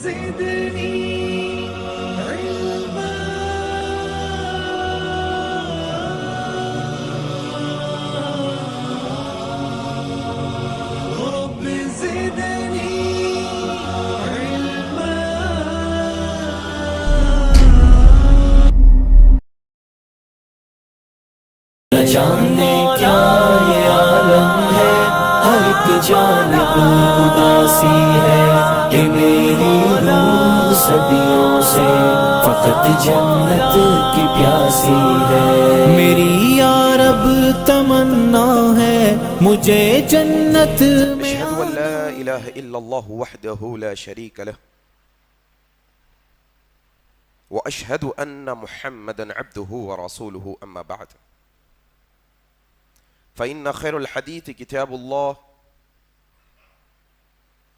زدني علما رب زدني علما جانے کیا یہ عالم ہے، ہر ایک جانب اداسی ہے کہ میری روح صدیوں سے فقط جنت کی پیاسی ہے۔ میری یا رب تمنا ہے مجھے جنت میں أشهد أن لا إله إلا الله وحده لا شريك له وأشهد أن محمدا عبده ورسوله أما بعد فإن خير الحديث كتاب الله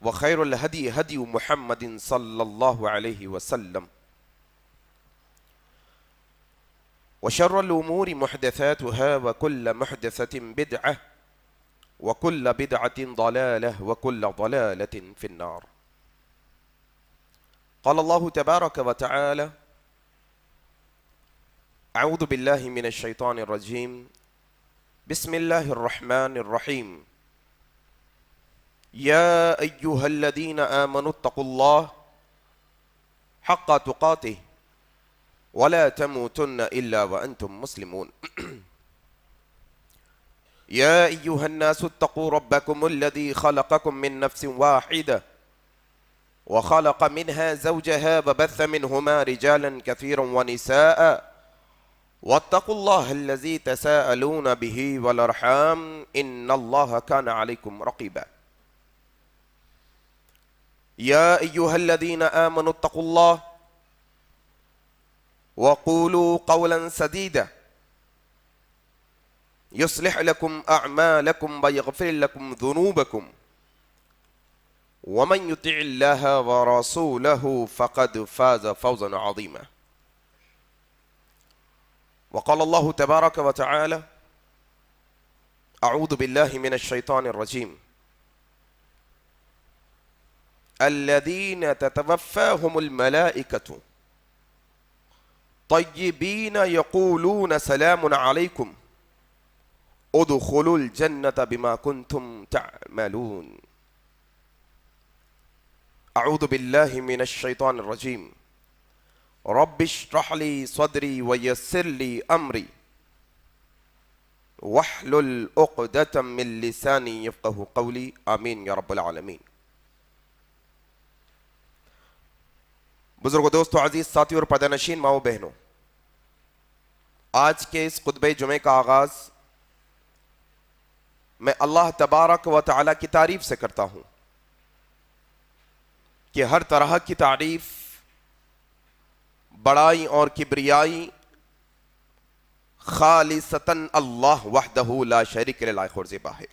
وخير الهدي هدي محمد صلى الله عليه وسلم وشر الأمور محدثاتها وكل محدثة بدعة وكل بدعة ضلالة وكل ضلالة في النار. قال الله تبارك وتعالى: أعوذ بالله من الشيطان الرجيم بسم الله الرحمن الرحيم يا أيها الذين آمنوا اتقوا الله حق تقاته ولا تموتن إلا وأنتم مسلمون. يا أيها الناس اتقوا ربكم الذي خلقكم من نفس واحدة وخلق منها زوجها وبث منهما رجالا كثيرا ونساء واتقوا الله الذي تساءلون به والأرحام إن الله كان عليكم رقيبا. يا أيها الذين آمنوا اتقوا الله وقولوا قولا سديدا يصلح لكم أعمالكم ويغفر لكم ذنوبكم ومن يطع الله ورسوله فقد فاز فوزا عظيما. وقال الله تبارك وتعالى: أعوذ بالله من الشيطان الرجيم الذين تتوفاهم الملائكة طيبين يقولون سلام عليكم ادخلوا الجنة بما كنتم تعملون. أعوذ بالله من الشيطان الرجيم رب اشرح لي صدري ويسر لي أمري واحلل عقدة من لساني يفقه قولي آمين يا رب العالمين. بزرگوں، دوستو، عزیز ساتھی اور پردہ نشین ماؤں بہنوں، آج کے اس خطبہ جمعہ کا آغاز میں اللہ تبارک و تعالیٰ کی تعریف سے کرتا ہوں کہ ہر طرح کی تعریف، بڑائی اور کبریائی خالصتاً اللہ وحدہ لا شریک لہ لائق اور زیبا ہے،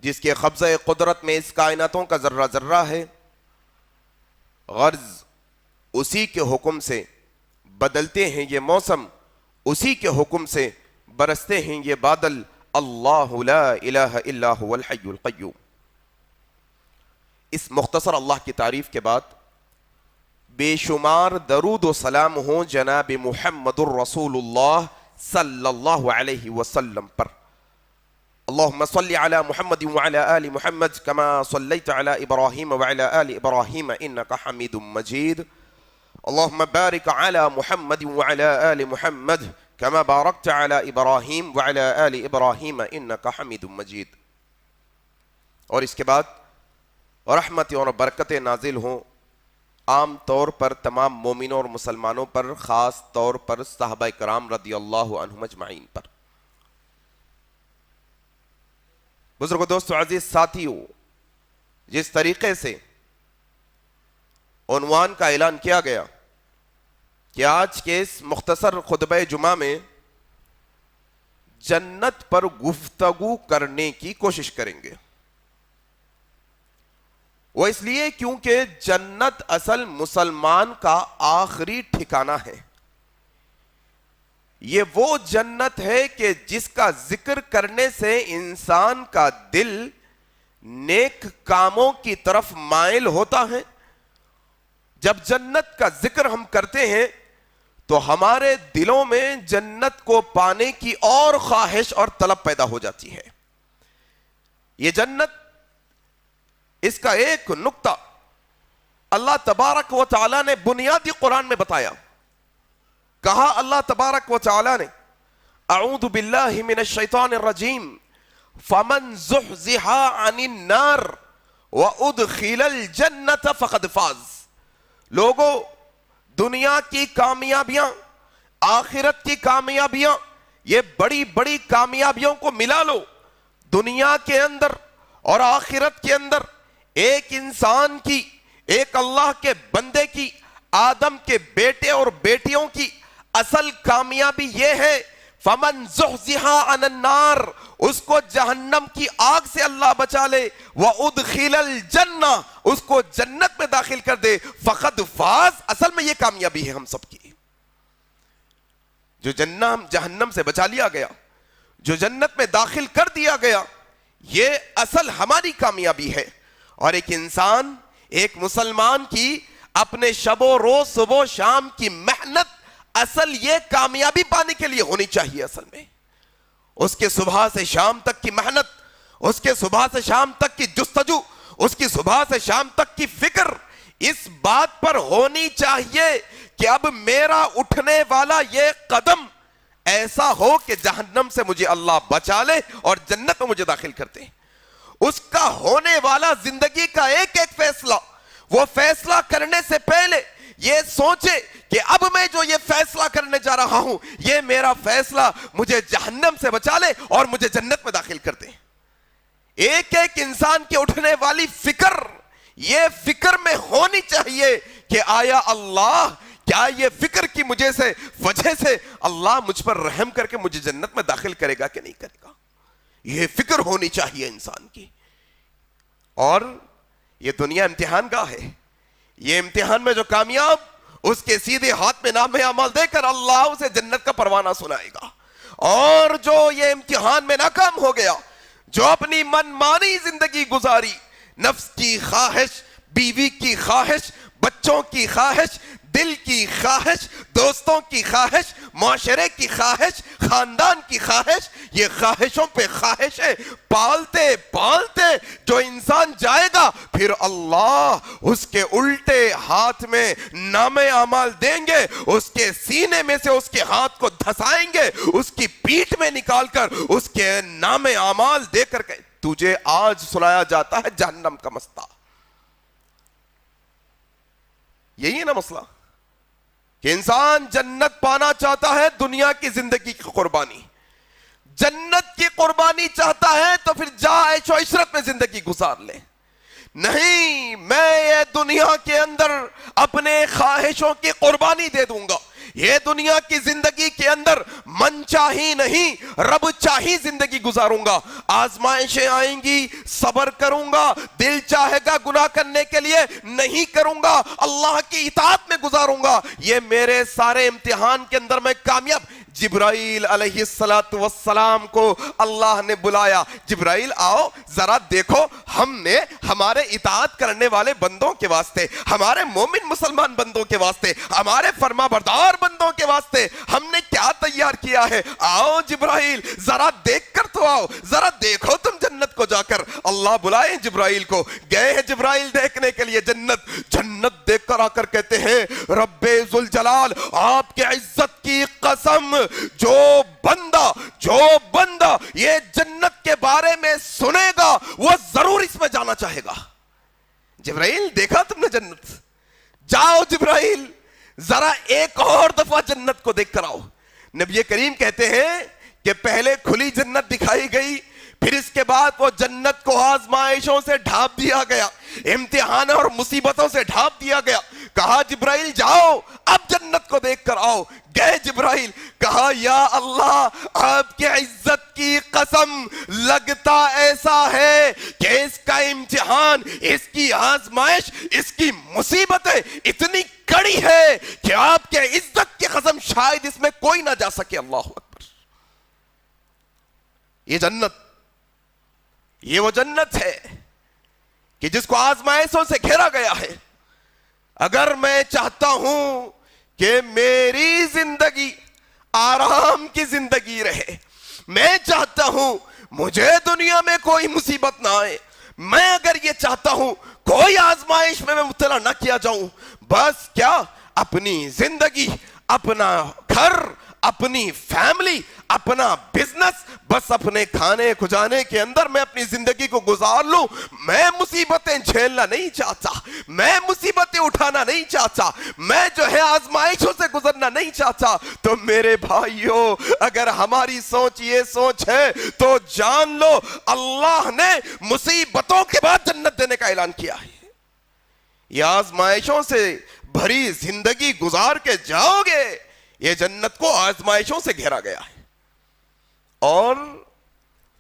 جس کے قبضہ قدرت میں اس کائناتوں کا ذرہ ذرہ ہے. غرض اسی کے حکم سے بدلتے ہیں یہ موسم، اسی کے حکم سے برستے ہیں یہ بادل. اللہ لا الہ الا هو الحی القیوم. اس مختصر اللہ کی تعریف کے بعد بے شمار درود و سلام ہوں جناب محمد الرسول اللہ صلی اللہ علیہ وسلم پر. اللہم صلی علی محمد وعلی آل محمد کما صلیت علی ابراہیم وعلی آل ابراہیم انکا حمید مجید. اللہم بارک علی محمد وعلی آل محمد کما بارکت علی ابراہیم وعلی آل ابراہیم انکا حمید مجید. اور اس کے بعد رحمت اور برکت نازل ہوں عام طور پر تمام مومنوں اور مسلمانوں پر، خاص طور پر صحابہ کرام رضی اللہ عنہم اجمعین پر. بزرگوں، دوستو، عزیز ساتھیوں، جس طریقے سے عنوان کا اعلان کیا گیا کہ آج کے اس مختصر خطبہ جمعہ میں جنت پر گفتگو کرنے کی کوشش کریں گے، وہ اس لیے کیونکہ جنت اصل مسلمان کا آخری ٹھکانہ ہے. یہ وہ جنت ہے کہ جس کا ذکر کرنے سے انسان کا دل نیک کاموں کی طرف مائل ہوتا ہے. جب جنت کا ذکر ہم کرتے ہیں تو ہمارے دلوں میں جنت کو پانے کی اور خواہش اور طلب پیدا ہو جاتی ہے. یہ جنت، اس کا ایک نقطہ اللہ تبارک و تعالی نے بنیادی قرآن میں بتایا. کہا اللہ تبارک و تعالی نے اعوذ باللہ من الشیطان الرجیم فمن زحزح عن النار وادخل الجنت فقد فاز. لوگوں، دنیا کی کامیابیاں، آخرت کی کامیابیاں، یہ بڑی بڑی کامیابیوں کو ملا لو. دنیا کے اندر اور آخرت کے اندر ایک انسان کی، ایک اللہ کے بندے کی، آدم کے بیٹے اور بیٹیوں کی اصل کامیابی یہ ہے فمن زحزح عن النار، اس کو جہنم کی آگ سے اللہ بچا لے، وادخل الجنہ، اس کو جنت میں داخل کر دے، فقد فاز. اصل میں یہ کامیابی ہے ہم سب کی. جو جہنم سے بچا لیا گیا، جو جنت میں داخل کر دیا گیا، یہ اصل ہماری کامیابی ہے. اور ایک انسان، ایک مسلمان کی اپنے شب و روز، صبح و شام کی محنت اصل یہ کامیابی پانے کے لیے ہونی چاہیے. اصل میں اس کے صبح سے شام تک کی محنت، اس کے صبح سے شام تک کی جستجو، اس کی صبح سے شام تک کی فکر اس بات پر ہونی چاہیے کہ اب میرا اٹھنے والا یہ قدم ایسا ہو کہ جہنم سے مجھے اللہ بچا لے اور جنت میں مجھے داخل کر دے. اس کا ہونے والا زندگی کا ایک ایک فیصلہ، وہ فیصلہ کرنے سے پہلے یہ سوچے کہ اب میں جو یہ فیصلہ کرنے جا رہا ہوں، یہ میرا فیصلہ مجھے جہنم سے بچا لے اور مجھے جنت میں داخل کر دے. ایک ایک انسان کی اٹھنے والی فکر، یہ فکر میں ہونی چاہیے کہ آیا اللہ، کیا یہ فکر کی وجہ سے اللہ مجھ پر رحم کر کے مجھے جنت میں داخل کرے گا کہ نہیں کرے گا. یہ فکر ہونی چاہیے انسان کی. اور یہ دنیا امتحان گاہ ہے. یہ امتحان میں جو کامیاب، اس کے سیدھے ہاتھ میں نام اعمال دے کر اللہ اسے جنت کا پروانہ سنائے گا. اور جو یہ امتحان میں ناکام ہو گیا، جو اپنی من مانی زندگی گزاری، نفس کی خواہش، بیوی کی خواہش، بچوں کی خواہش، دل کی خواہش، دوستوں کی خواہش، معاشرے کی خواہش، خاندان کی خواہش، یہ خواہشوں پہ خواہشیں پالتے پالتے جو انسان جائے گا، پھر اللہ اس کے الٹے ہاتھ میں نام اعمال دیں گے، اس کے سینے میں سے اس کے ہاتھ کو دھسائیں گے، اس کی پیٹھ میں نکال کر اس کے نام اعمال دے کر کے تجھے آج سنایا جاتا ہے جہنم کا مسئلہ. یہی ہے نا مسئلہ کہ انسان جنت پانا چاہتا ہے، دنیا کی زندگی کی قربانی، جنت کی قربانی چاہتا ہے تو پھر جا عیش و عشرت میں زندگی گزار لے. نہیں، میں یہ دنیا کے اندر اپنے خواہشوں کی قربانی دے دوں گا. یہ دنیا کی زندگی کے اندر من چاہی نہیں، رب چاہی زندگی گزاروں گا. آزمائشیں آئیں گی، صبر کروں گا، دل چاہے گا گناہ کرنے کے لیے نہیں کروں گا، اللہ کی اطاعت میں گزاروں گا. یہ میرے سارے امتحان کے اندر میں کامیاب. جبرائیل علیہ السلام کو اللہ نے بلایا، جبرائیل آؤ ذرا دیکھو، ہم نے ہمارے اطاعت کرنے والے بندوں کے واسطے، ہمارے مومن مسلمان بندوں کے واسطے، ہمارے فرما بردار بندوں کے واسطے ہم نے کیا تیار کیا ہے. آؤ جبرائیل ذرا دیکھ کر تو آؤ، ذرا دیکھو تم جنت کو جا کر. اللہ بلائے جبرائیل کو، گئے ہیں جبرائیل دیکھنے کے لیے جنت دیکھ کر آ کر کہتے ہیں رب ذوالجلال آپ کی عزت کی قسم، جو بندہ یہ جنت کے بارے میں سنے گا وہ ضرور اس میں جانا چاہے گا. جبرائیل دیکھا تم نے جنت؟ جاؤ جبرائیل ذرا ایک اور دفعہ جنت کو دیکھ کر آؤ. نبی کریم کہتے ہیں کہ پہلے کھلی جنت دکھائی گئی، پھر اس کے بعد وہ جنت کو آزمائشوں سے ڈھانپ دیا گیا، امتحان اور مصیبتوں سے ڈھانپ دیا گیا. کہا جبرائیل جاؤ اب جنت کو دیکھ کر آؤ. گئے جبرائیل، کہا یا اللہ آپ کی عزت کی قسم، لگتا ایسا ہے کہ اس کا امتحان، اس کی آزمائش، اس کی مصیبتیں اتنی کڑی ہے کہ آپ کے عزت کی قسم شاید اس میں کوئی نہ جا سکے. اللہ اکبر. یہ جنت، یہ وہ جنت ہے کہ جس کو آزمائشوں سے گھیرا گیا ہے. اگر میں چاہتا ہوں کہ میری زندگی آرام کی زندگی رہے, میں چاہتا ہوں مجھے دنیا میں کوئی مصیبت نہ آئے, میں اگر یہ چاہتا ہوں کوئی آزمائش میں مبتلا نہ کیا جاؤں, بس کیا اپنی زندگی, اپنا گھر, اپنی فیملی, اپنا بزنس, بس اپنے کھانے کھجانے کے اندر میں اپنی زندگی کو گزار لوں. میں مصیبتیں جھیلنا نہیں چاہتا, میں مصیبتیں اٹھانا نہیں چاہتا, میں جو ہے آزمائشوں سے گزرنا نہیں چاہتا. تو میرے بھائیوں, اگر ہماری سوچ یہ سوچ ہے تو جان لو اللہ نے مصیبتوں کے بعد جنت دینے کا اعلان کیا ہے. یہ آزمائشوں سے بھری زندگی گزار کے جاؤ گے, یہ جنت کو آزمائشوں سے گھیرا گیا ہے. اور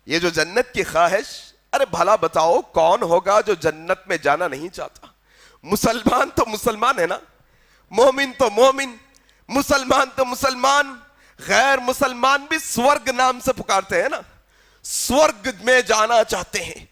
یہ جو جنت کی خواہش, ارے بھلا بتاؤ کون ہوگا جو جنت میں جانا نہیں چاہتا؟ مسلمان تو مسلمان ہے نا, مومن تو مومن, مسلمان تو مسلمان, غیر مسلمان بھی سورگ نام سے پکارتے ہیں نا, سورگ میں جانا چاہتے ہیں.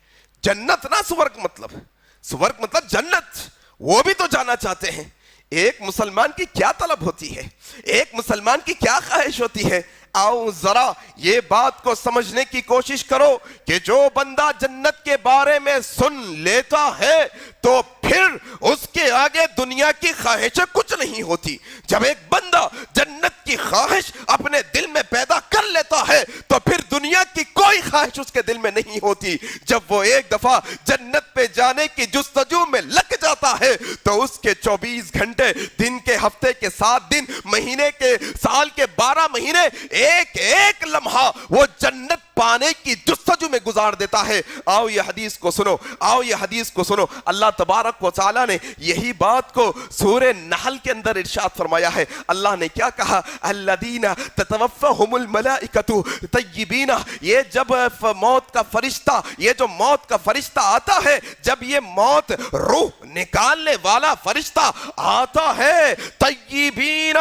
جنت نا سورگ مطلب جنت, وہ بھی تو جانا چاہتے ہیں. ایک مسلمان کی کیا طلب ہوتی ہے, ایک مسلمان کی کیا خواہش ہوتی ہے؟ آؤ ذرا یہ بات کو سمجھنے کی کوشش کرو کہ جو بندہ جنت کے بارے میں سن لیتا ہے تو پھر اس کے آگے دنیا کی خواہشیں کچھ نہیں ہوتی. جب ایک بندہ جنت کی خواہش اپنے دل میں پیدا کر لیتا ہے تو پھر دنیا کی کوئی خواہش اس کے دل میں نہیں ہوتی. جب وہ ایک دفعہ جنت پہ جانے کی جستجو میں لگ جاتا ہے تو اس کے 24 گھنٹے, دن کے, ہفتے کے 7 دن, مہینے کے, سال کے 12 مہینے, ایک ایک لمحہ وہ جنت پانے کی جستجو میں گزار دیتا ہے. آؤ یہ حدیث کو سنو, آؤ یہ حدیث کو سنو. اللہ تبارک و تعالیٰ نے یہی بات کو سورہ نحل کے اندر ارشاد فرمایا ہے. اللہ نے کیا کہا؟ الذین تتوفاہم الملائکۃ طیبین. یہ جب موت کا فرشتہ, یہ جو موت کا فرشتہ آتا ہے, جب یہ موت روح نکالنے والا فرشتہ آتا ہے, طیبین,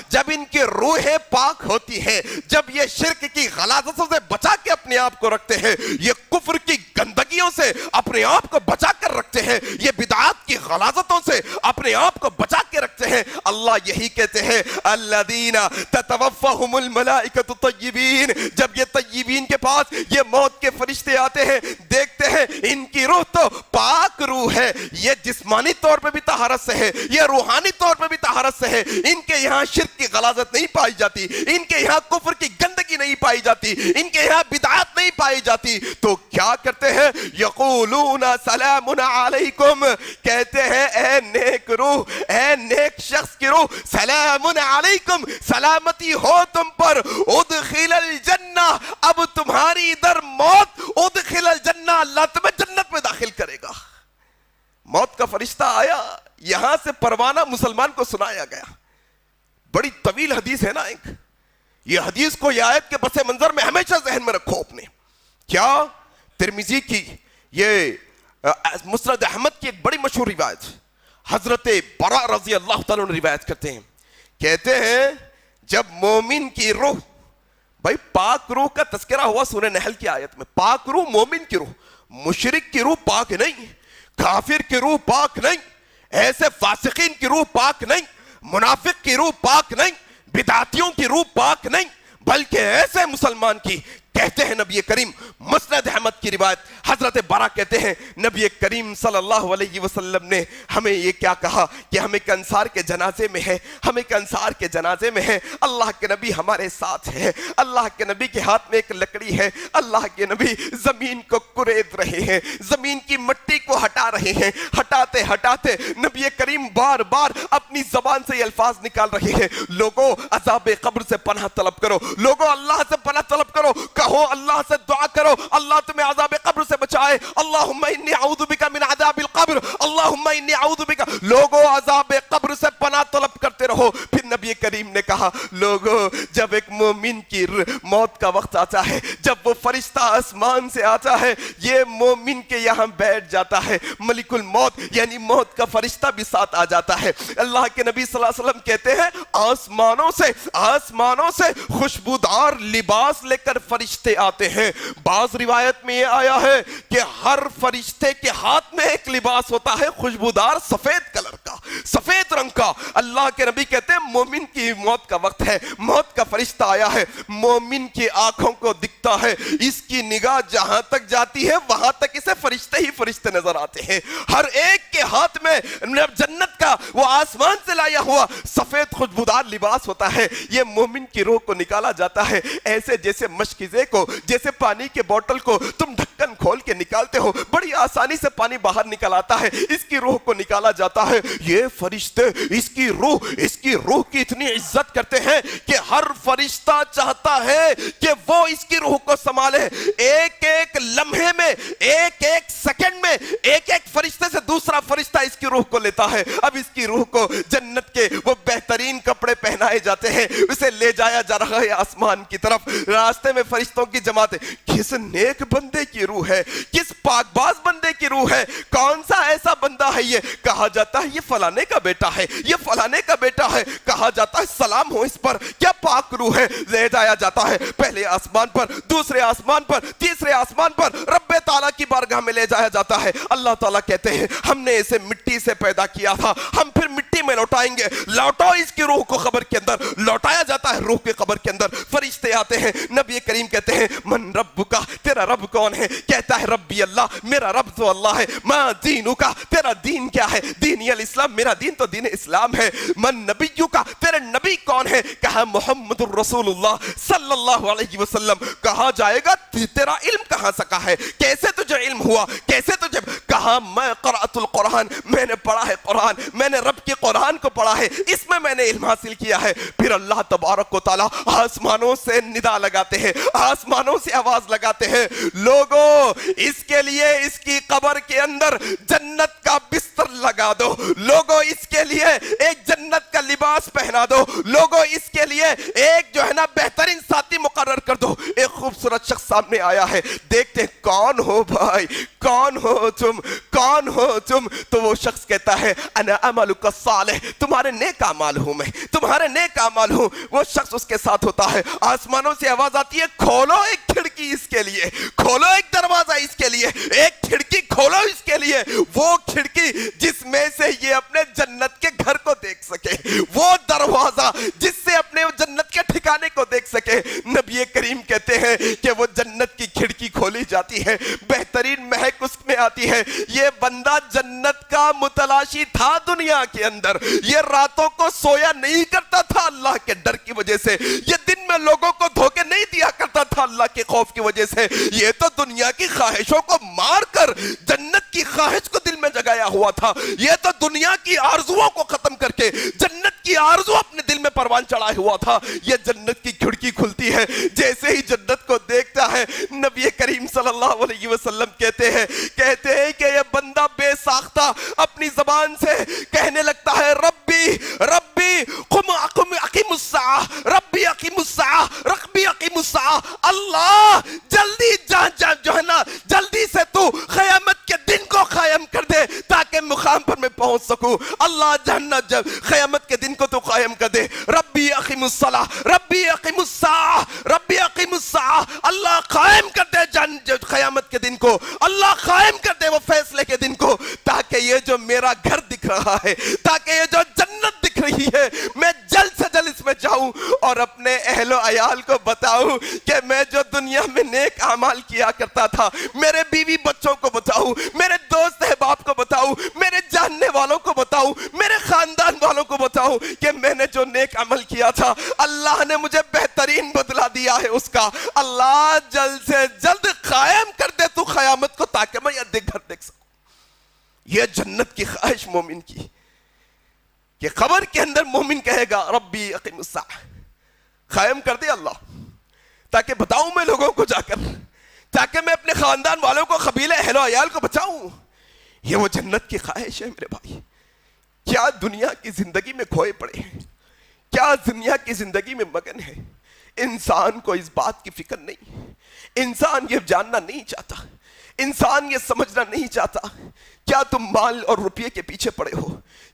جب ان کی روحیں پاک ہوتی ہے, جب یہ شرک کی غلاظتوں سے بچا کے اپنے آپ کو رکھتے ہیں, یہ کفر کی گندگیوں سے اپنے آپ کو بچا کر رکھتے ہیں, یہ بدعات کی غلاظتوں سے اپنے آپ کو بچا کے رکھتے ہیں, اللہ یہی کہتے ہیں الذین تتوفاہم الملائکۃ طیبین. جب یہ طیبین کے پاس یہ موت کے فرشتے آتے ہیں, دیکھتے ہیں ان کی روح تو پاک روح ہے, یہ جسمانی طور پہ بھی طہارت سے ہے, یہ روحانی طور پہ بھی طہارت سے ہے, ان کے یہاں شرک کی غلاظت نہیں پائی جاتی, ان کے یہاں کفر کی گندگی نہیں پائی جاتی, ان کے یہاں بدعات نہیں پائی جاتی. تو کیا کرتے ہیں؟ یقولون سلام علیکم, کہتے ہیں اے نیک روح, اے نیک شخص کی روح, سلام علیکم, سلامتی ہو تم پر, ادخل الجنہ, اب تمہاری ادھر موت, ادخل الجنہ, اللہ تمہیں جنت میں داخل کرے گا. موت کا فرشتہ آیا, یہاں سے پروانہ مسلمان کو سنایا گیا. بڑی طویل حدیث ہے نا ایک, یہ حدیث کو, یہ آیت کے پس منظر میں ہمیشہ ذہن میں رکھو اپنے. کیا ترمذی کی یہ مسند احمد کی ایک بڑی مشہور روایت, حضرت برا رضی اللہ تعالیٰ عنہ روایت کرتے ہیں, کہتے ہیں جب مومن کی روح, بھائی پاک روح کا تذکرہ ہوا سورہ نحل کی آیت میں, پاک روح مومن کی روح, مشرک کی روح پاک نہیں, کافر کی روح پاک نہیں, ایسے فاسقین کی روح پاک نہیں, منافق کی روح پاک نہیں, بدعتیوں کی روح پاک نہیں, بلکہ ایسے مسلمان کی. کہتے ہیں نبی کریم, مسند احمد کی روایت, حضرت برا کہتے ہیں نبی کریم صلی اللہ علیہ وسلم نے ہمیں یہ کیا کہا کہ ہم ایک انصار کے جنازے میں ہیں, ہم ایک انصار کے جنازے میں ہیں, اللہ کے نبی ہمارے ساتھ ہیں, اللہ کے نبی کے ہاتھ میں ایک لکڑی ہے, اللہ کے نبی زمین کو کرید رہے ہیں, زمین کی مٹی کو ہٹا رہے ہیں, ہٹاتے ہٹاتے نبی کریم بار بار اپنی زبان سے یہ الفاظ نکال رہے ہیں, لوگوں عذاب قبر سے پناہ طلب کرو, لوگوں اللہ سے پناہ طلب کرو, کہو اللہ سے دعا کرو اللہ تمہیں عذاب قبر سے بچائے, اللہم انی اعوذ بک من عذاب القبر, اللہم انی اعوذ بک. لوگوں عذاب قبر سے پناہ طلب کرتے رہو. پھر نبی کریم نے کہا لوگوں جب ایک مومن کی موت کا وقت آتا ہے, جب وہ فرشتہ آسمان سے آتا ہے, یہ مومن کے یہاں بیٹھ جاتا ہے, ملک الموت یعنی موت کا فرشتہ بھی ساتھ آ جاتا ہے. اللہ کے نبی صلی اللہ علیہ وسلم کہتے ہیں آسمانوں سے خوشبودار لباس لے کر فرشتے آتے ہیں. بعض روایت میں یہ آیا ہے کہ ہر فرشتے کے ہاتھ میں ایک لباس ہوتا ہے خوشبودار سفید کلر کا, سفید رنگ کا. اللہ کے نبی کہتے ہیں مومن کی موت کا وقت ہے, موت کا فرشتہ آیا ہے, مومن کی آنکھوں کو دکھتا ہے, اس کی نگاہ جہاں تک جاتی ہے وہاں تک اسے فرشتے ہی فرشتے نظر آتے ہیں. ہر ایک کے ہاتھ میں جنت کا وہ آسمان سے لایا ہوا سفید خوشبودار لباس ہوتا ہے. یہ مومن کی روح کو نکالا جاتا ہے ایسے جیسے مشکیزے کو, جیسے پانی کے بوتل کو تم ڈھکن کھول کے نکالتے ہو, بڑی آسانی سے پانی باہر نکل آتا ہے, اس کی روح کو نکالا جاتا ہے. یہ فرشتے اس کی روح کی اتنی عزت کرتے ہیں کہ ہر فرشتہ چاہتا ہے کہ وہ اس کی روح کو سنبھالے. ایک ایک لمحے میں, ایک ایک سیکنڈ میں ایک ایک فرشتے سے دوسرا فرشتہ اس کی روح کو لیتا ہے. اب اس کی روح کو جنت کے وہ بہترین کپڑے پہنائے جاتے ہیں, اسے لے جایا جا رہا ہے آسمان کی طرف. راستے میں فرشتوں کی جماعت, کس نیک بندے کی روح ہے, کس پاک باز بندے کی روح ہے, کون سا ایسا بندہ ہے یہ. کہا جاتا ہے یہ فلانے کا بیٹا ہے, یہ فلانے کا بیٹا ہے. کہا جاتا ہے سلام ہو اس پر, کیا پاک روح ہے. لے جایا جاتا ہے پہلے آسمان پر, دوسرے آسمان پر, تیسرے آسمان پر, رب تعالیٰ کی بارگاہ میں لے جایا جاتا ہے. اللہ تعالیٰ کہتے ہیں ہم نے اسے مٹی سے پیدا کیا تھا, ہم پھر مٹی میں لوٹائیں گے. لوٹو اس کی روح کو قبر کے اندر. لوٹایا جاتا ہے روح کے قبر کے اندر. فرشتے آتے ہیں, نبی کریم کہتے ہیں من ربک, تیرا رب کون ہے. کہتا ہے ربی اللہ, میرا رب تو اللہ ہے. ما دینک, تیرا دین کیا ہے. دینی الاسلام, میرا دین تو دین اسلام ہے. من نبیک, تیرے نبی کون ہے. کہا محمد الرسول اللہ صلی اللہ علیہ وسلم. کہا جائے گا تیرا علم کہاں سکا ہے, کیسے تجھے علم ہوا, کیسے تجھے. کہا میں قرأت القرآن, میں نے پڑھا ہے قرآن, میں نے رب کے قرآن کو پڑھا ہے, اس میں میں نے علم حاصل کیا ہے. پھر اللہ تبارک و تعالی آسمانوں سے ندا لگاتے ہیں, آسمانوں سے آواز لگاتے ہیں, لوگوں اس کے لیے اس کی قبر کے اندر جنت کا بستر لگا دو, لوگوں اس کے لیے ایک جنت کا لباس پہنا دو, لوگوں اس کے لیے ایک جو ہے نا بہترین ساتھی مقرر کر دو. ایک خوبصورت شخص سامنے آیا ہے, دیکھتے ہیں کون ہو بھائی, کون ہو تم, کون ہو تم. تو وہ شخص کہتا ہے انا عملک الصالح, تمہارے نیک اعمال ہوں, میں تمہارے نیک اعمال ہوں. وہ شخص اس کے ساتھ ہوتا ہے, آسمانوں سے آواز آتی ہے کھولو ایک کھڑکی اس کے لیے, کھولو ایک دروازہ اس کے لیے, ایک کھڑکی کھولو اس کے لیے. وہ کھڑکی جس میں سے یہ اپنے جنت کے گھر کو دیکھ سکے, وہ دروازہ جس سے اپنے جنت کے ٹھکانے کو دیکھ سکے. نبی کریم کہتے ہیں کہ وہ جنت کی کھڑکی کھولی جاتی ہے, بہترین مہک اس میں آتی ہے. یہ بندہ جنت کا متلاشی تھا دنیا کے اندر, یہ راتوں کو سویا نہیں کرتا تھا اللہ کے ڈر کی وجہ سے, یہ دن میں لوگوں کو دھوکے نہیں دیا کرتا تھا اللہ کے خوف کی وجہ سے. یہ تو دنیا کی خواہشوں کو مار کر جنت کی خواہش کو دل میں جگایا ہوا تھا. یہ تو دنیا کی آرزوؤں کو ختم کر کے جنت کی آرزو اپنے دل میں پروان چڑھائے ہوا تھا. یہ جنت کی کھڑکی کھلتی ہے, جیسے ہی جنت کو دیکھتا ہے نبی کریم صلی اللہ علیہ وسلم کہتے ہیں کہ یہ بندہ بے ساختہ اپنی زبان سے کہنے لگتا ہے ربی ربی قم اقیم الساعہ, ربی اقیم الساعہ, ربی اقیم الساعہ. اللہ جلدی جو ہے نا جلدی سے تو قیامت کے دن کو قائم کر دے تاکہ مقام پر میں پہنچ سکوں. اللہ جہنم قیامت کے دن کو تو قائم کر دے. ربی اقیم الصلاۃ, ربی اقیم الساعہ, ربی اقیم الساعہ. اللہ قائم کر دے قیامت کے دن کو, اللہ قائم کر دے وہ فیصلے کے دن کو, تاکہ یہ جو میرا گھر دکھ رہا ہے, تاکہ یہ جو جنت دکھ رہی ہے, میں جلد سے جلد اس میں جاؤں اور اپنے اہل و عیال کو بتاؤں کہ میں جو دنیا میں نیک اعمال کیا کرتا تھا, میرے بیوی بچوں کو بتاؤں, میرے دوست احباب کو بتاؤں, میرے جاننے والوں کو بتاؤں, میرے خاندان والوں کو بتاؤں کہ میں نے جو نیک عمل کیا تھا اللہ نے مجھے بہترین بدلہ دیا ہے اس کا. اللہ جلد سے جلد قائم کر دے تو قیامت کو تاکہ میں یہ گھر دیکھ سکوں. یہ جنت کی خواہش مومن کی کہ قبر کے اندر مومن کہے گا ربی اقیم الساعہ, قائم کر دے اللہ تاکہ بتاؤں میں لوگوں کو جا کر, تاکہ میں اپنے خاندان والوں کو, قبیلے اہل و عیال کو بچاؤں. یہ وہ جنت کی خواہش ہے میرے بھائی. کیا دنیا کی زندگی میں کھوئے پڑے ہیں, کیا دنیا کی زندگی میں مگن ہے. انسان کو اس بات کی فکر نہیں, انسان یہ جاننا نہیں چاہتا, انسان یہ سمجھنا نہیں چاہتا کیا تم مال اور روپیے کے پیچھے پڑے ہو,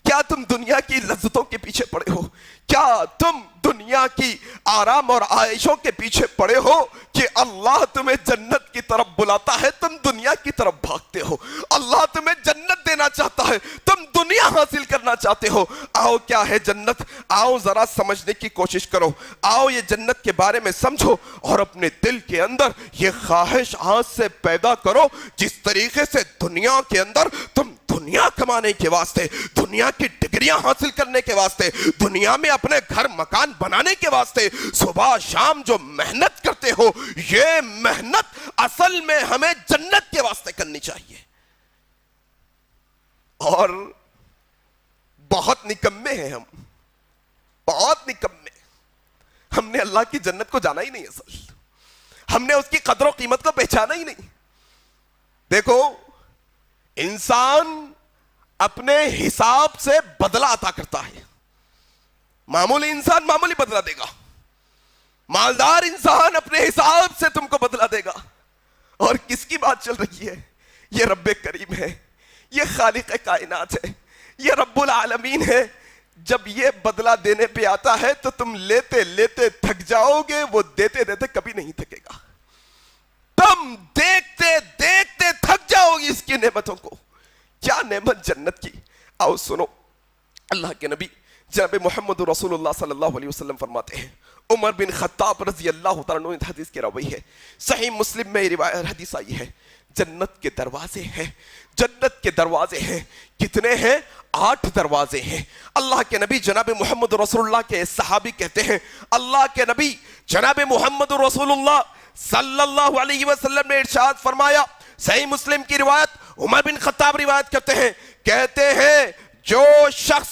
کیا تم دنیا کی لذتوں کے پیچھے پڑے ہو, کیا تم دنیا کی آرام اور عائشوں کے پیچھے پڑے ہو کہ اللہ تمہیں جنت کی طرف بلاتا ہے, تم دنیا کی طرف بھاگتے ہو. اللہ تمہیں جنت دینا چاہتا ہے, تم دنیا حاصل کرنا چاہتے ہو. آؤ کیا ہے جنت, آؤ ذرا سمجھنے کی کوشش کرو, آؤ یہ جنت کے بارے میں سمجھو اور اپنے دل کے اندر یہ خواہش آج سے پیدا کرو جس طریقے سے دنیا کے اندر تم دنیا کمانے کے واسطے, دنیا کی ڈگریاں حاصل کرنے کے واسطے, دنیا میں اپنے گھر مکان بنانے کے واسطے صبح شام جو محنت کرتے ہو, یہ محنت اصل میں ہمیں جنت کے واسطے کرنی چاہیے. اور بہت نکمے ہیں ہم, بہت نکمے. ہم نے اللہ کی جنت کو جانا ہی نہیں, اصل ہم نے اس کی قدر و قیمت کو پہچانا ہی نہیں. دیکھو انسان اپنے حساب سے بدلہ عطا کرتا ہے. معمولی انسان معمولی بدلہ دے گا, مالدار انسان اپنے حساب سے تم کو بدلہ دے گا. اور کس کی بات چل رہی ہے؟ یہ رب کریم ہے, یہ خالق کائنات ہے, یہ رب العالمین ہے. جب یہ بدلہ دینے پہ آتا ہے تو تم لیتے لیتے تھک جاؤ گے, وہ دیتے دیتے کبھی نہیں تھکے گا. تم دیکھتے دیکھتے تھک جاؤ گی اس کی نعمتوں کو. کیا نعمت جنت کی. آؤ سنو, اللہ کے نبی جناب محمد رسول اللہ صلی اللہ علیہ وسلم فرماتے ہیں, عمر بن خطاب رضی اللہ تعالیٰ عنہ حدیث کی راوی ہے, صحیح مسلم میں روایت حدیث آئی ہے, جنت کے دروازے ہیں, جنت کے دروازے ہیں. کتنے ہیں؟ 8 دروازے ہیں. اللہ کے نبی جناب محمد رسول اللہ کے صحابی کہتے ہیں, اللہ کے نبی جناب محمد رسول اللہ صلی اللہ علیہ وسلم نے ارشاد فرمایا, صحیح مسلم کی روایت, عمر بن خطاب روایت کہتے ہیں جو شخص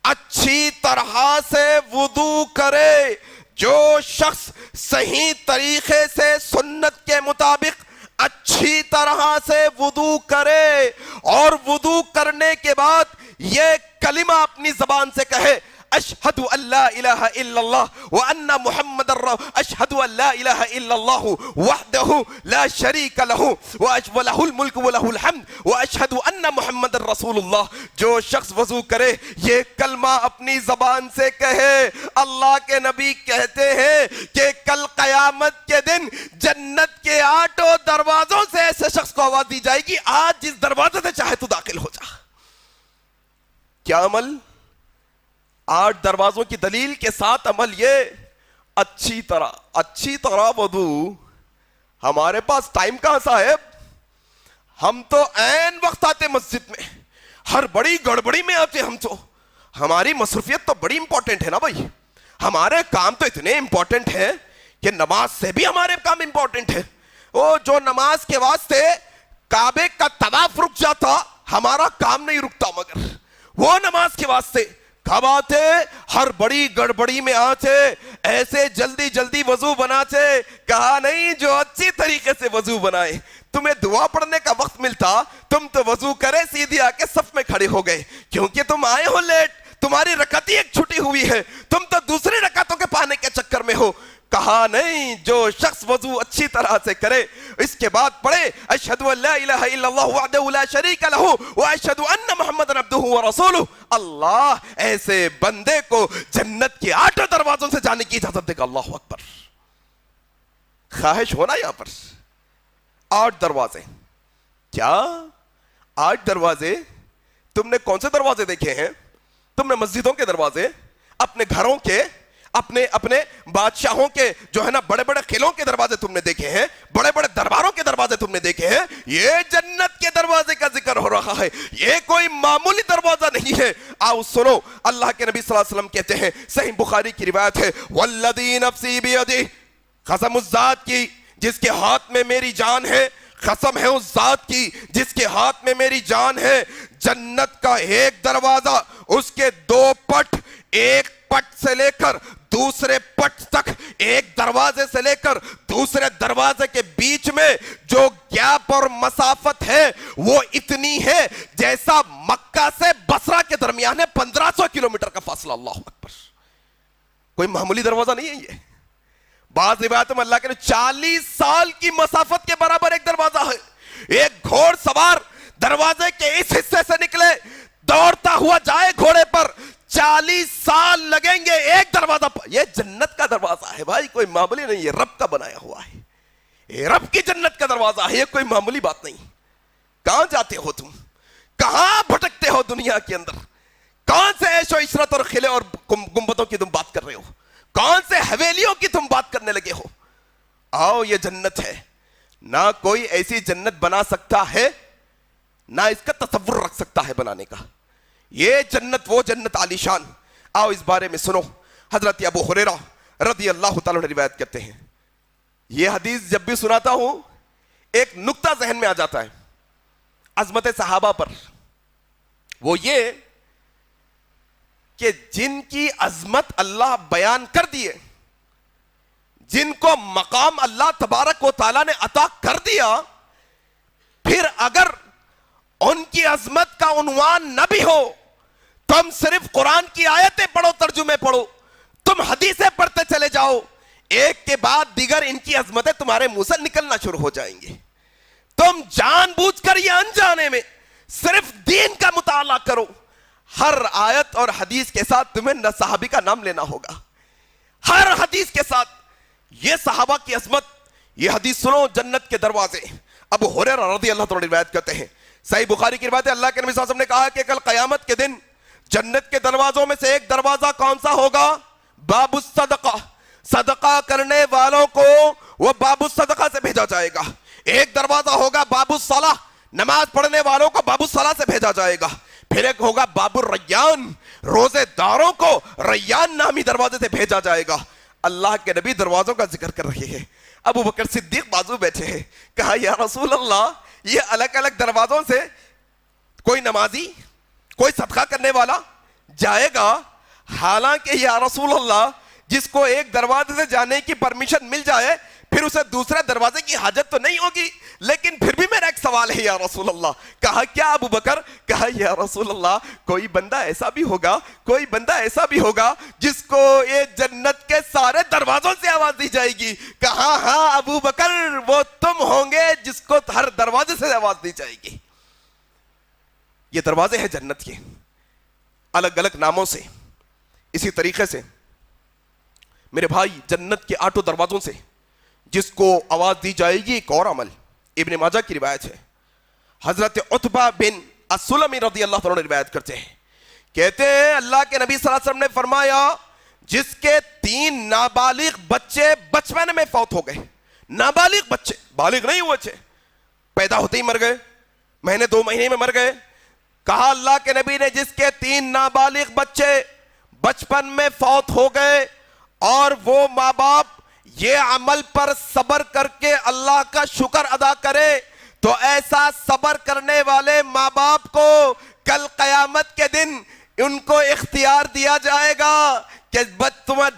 اچھی طرح سے وضو کرے, جو شخص صحیح طریقے سے سنت کے مطابق اچھی طرح سے وضو کرے اور وضو کرنے کے بعد یہ کلمہ اپنی زبان سے کہے, اشہد ان لا الہ الا اللہ وان محمد اشہد ان لا الہ الا اللہ وحدہ لا شریک لہ لہ الملک ولہ الحمد واشہد ان محمد رسول اللہ. جو شخص وضو کرے یہ کلمہ اپنی زبان سے کہے, اللہ کے نبی کہتے ہیں کہ کل قیامت کے دن جنت کے 8 دروازوں سے ایسے شخص کو آواز دی جائے گی, آج جس دروازے سے چاہے تو داخل ہو جا. کیا عمل؟ 8 دروازوں کی دلیل کے ساتھ عمل یہ, اچھی طرح وضو. ہمارے پاس ٹائم کہاں صاحب, ہم تو عین وقت آتے مسجد میں, ہر بڑی گڑبڑی میں آتے. ہم تو ہماری مصروفیت تو بڑی امپورٹنٹ ہے نا بھائی, ہمارے کام تو اتنے امپورٹنٹ ہیں کہ نماز سے بھی ہمارے کام امپورٹنٹ ہے. وہ جو نماز کے واسطے کعبے کا طواف رک جاتا, ہمارا کام نہیں رکتا, مگر وہ نماز کے واسطے کب آتے؟ ہر بڑی گڑبڑی میں آتے, ایسے جلدی جلدی وضو بناتے. کہا نہیں جو اچھی طریقے سے وضو بنائے. تمہیں دعا پڑھنے کا وقت ملتا, تم تو وضو کرے سیدھی آ کے صف میں کھڑے ہو گئے, کیونکہ تم آئے ہو لیٹ, تمہاری رکعت ہی ایک چھٹی ہوئی ہے, تم تو دوسری رکعتوں کے پانے کے چکر میں ہو. کہا نہیں جو شخص وضو اچھی طرح سے کرے اس کے بعد پڑھے اشہد ان لا الہ الا اللہ وحدہ لا شریک لہ واشہد ان محمد عبدہ ورسولہ, اللہ ایسے بندے کو جنت کے 8 دروازوں سے جانے کی اجازت دے گا. اللہ اکبر. خواہش ہونا یہاں پر 8 دروازے. کیا 8 دروازے؟ تم نے کون سے دروازے دیکھے ہیں؟ تم نے مسجدوں کے دروازے, اپنے گھروں کے, اپنے بادشاہوں کے جو ہے نا بڑے بڑے قلعوں کے دروازے تم نے دیکھے ہیں, بڑے بڑے درباروں کے دروازے تم نے دیکھے ہیں. یہ جنت کے دروازے کا ذکر ہو رہا ہے, یہ کوئی معمولی دروازہ نہیں ہے. آؤ سنو, اللہ کے نبی صلی اللہ علیہ وسلم کہتے ہیں, صحیح بخاری کی روایت ہے, والذی نفسی بیدہ, قسم اس ذات کی جس کے ہاتھ میں میری جان ہے, قسم ہے اس ذات کی جس کے ہاتھ میں میری جان ہے, جنت کا ایک دروازہ, اس کے 2 پٹ, ایک پٹ سے لے کر دوسرے پٹ تک, ایک دروازے سے لے کر دوسرے دروازے کے بیچ میں جو گیپ اور مسافت ہے وہ اتنی ہے جیسا مکہ سے بصرہ کے درمیان ہے 1500 کلومیٹر کا فاصلہ. اللہ اکبر. کوئی معمولی دروازہ نہیں ہے یہ. بعض روایتوں میں اللہ کے 40 سال کی مسافت کے برابر ایک دروازہ ہے. ایک گھوڑ سوار دروازے کے اس حصے سے نکلے, دوڑتا ہوا جائے گھوڑے پر, 40 سال لگیں گے ایک دروازہ پر. یہ جنت کا دروازہ ہے بھائی, کوئی معمولی نہیں, یہ رب کا بنایا ہوا ہے, یہ رب کی جنت کا دروازہ ہے, یہ کوئی معمولی بات نہیں. کہاں جاتے ہو تم, کہاں بھٹکتے ہو دنیا کے اندر, کون سے عیش و عشرت اور خلے اور گنبدوں کی تم بات کر رہے ہو, کون سے حویلیوں کی تم بات کرنے لگے ہو. آؤ یہ جنت ہے, نہ کوئی ایسی جنت بنا سکتا ہے نہ اس کا تصور رکھ سکتا ہے بنانے کا. یہ جنت وہ جنت عالی شان. آؤ اس بارے میں سنو. حضرت ابو ہریرہ رضی اللہ تعالیٰ عنہ روایت کرتے ہیں, یہ حدیث جب بھی سناتا ہوں ایک نقطہ ذہن میں آ جاتا ہے عظمت صحابہ پر. وہ یہ کہ جن کی عظمت اللہ بیان کر دیے, جن کو مقام اللہ تبارک و تعالیٰ نے عطا کر دیا, پھر اگر ان کی عظمت کا عنوان نہ بھی ہو, تم صرف قرآن کی آیتیں پڑھو, ترجمے پڑھو, تم حدیثیں پڑھتے چلے جاؤ, ایک کے بعد دیگر ان کی عظمتیں تمہارے منہ سے نکلنا شروع ہو جائیں گے. تم جان بوجھ کر یا انجانے میں صرف دین کا مطالعہ کرو. ہر آیت اور حدیث کے ساتھ تمہیں نہ صحابی کا نام لینا ہوگا, ہر حدیث کے ساتھ. یہ صحابہ کی عظمت, یہ حدیث سنو, جنت کے دروازے. ابو ہریرہ رضی اللہ تعالیٰ روایت کرتے ہیں, صحیح بخاری کی روایت ہے, اللہ کے نبی صلی اللہ علیہ وسلم نے کہا کہ کل قیامت کے دن جنت کے دروازوں میں سے ایک دروازہ کون سا ہوگا؟ باب الصدقہ. صدقہ کرنے والوں کو وہ باب الصدقہ سے بھیجا جائے گا. ایک دروازہ ہوگا باب الصلاۃ, نماز پڑھنے والوں کو باب الصلاۃ سے بھیجا جائے گا. پھر ایک ہوگا باب الریان, روزے داروں کو ریان نامی دروازے سے بھیجا جائے گا. اللہ کے نبی دروازوں کا ذکر کر رہے ہیں, ابو بکر صدیق بازو بیٹھے ہیں. کہا یا رسول اللہ, یہ الگ الگ دروازوں سے کوئی نمازی, کوئی صدقہ کرنے والا جائے گا, حالانکہ یا رسول اللہ جس کو ایک دروازے سے جانے کی پرمیشن مل جائے پھر اسے دوسرے دروازے کی حاجت تو نہیں ہوگی, لیکن پھر بھی میرا ایک سوال ہے یا رسول اللہ. کہا کیا ابو بکر؟ کہا یا رسول اللہ, کوئی بندہ ایسا بھی ہوگا, کوئی بندہ ایسا بھی ہوگا جس کو یہ جنت کے سارے دروازوں سے آواز دی جائے گی. کہا ہاں ابو بکر, وہ تم ہوں گے جس کو ہر دروازے سے آواز دی جائے گی. یہ دروازے ہیں جنت کے, الگ الگ ناموں سے. اسی طریقے سے میرے بھائی, جنت کے 8 دروازوں سے جس کو آواز دی جائے گی, ایک اور عمل ابن ماجہ کی روایت ہے. حضرت عتبہ بن السلمی رضی اللہ عنہ روایت کرتے ہیں, کہتے ہیں اللہ کے نبی صلی اللہ علیہ وسلم نے فرمایا, جس کے 3 نابالغ بچے بچپن میں فوت ہو گئے. نابالغ بچے, بالغ نہیں ہوئے تھے, پیدا ہوتے ہی مر گئے, مہینے 2 مہینے میں مر گئے. کہا اللہ کے نبی نے جس کے 3 نابالغ بچے بچپن میں فوت ہو گئے اور وہ ماں باپ یہ عمل پر صبر کر کے اللہ کا شکر ادا کرے, تو ایسا صبر کرنے والے ماں باپ کو کل قیامت کے دن ان کو اختیار دیا جائے گا کہ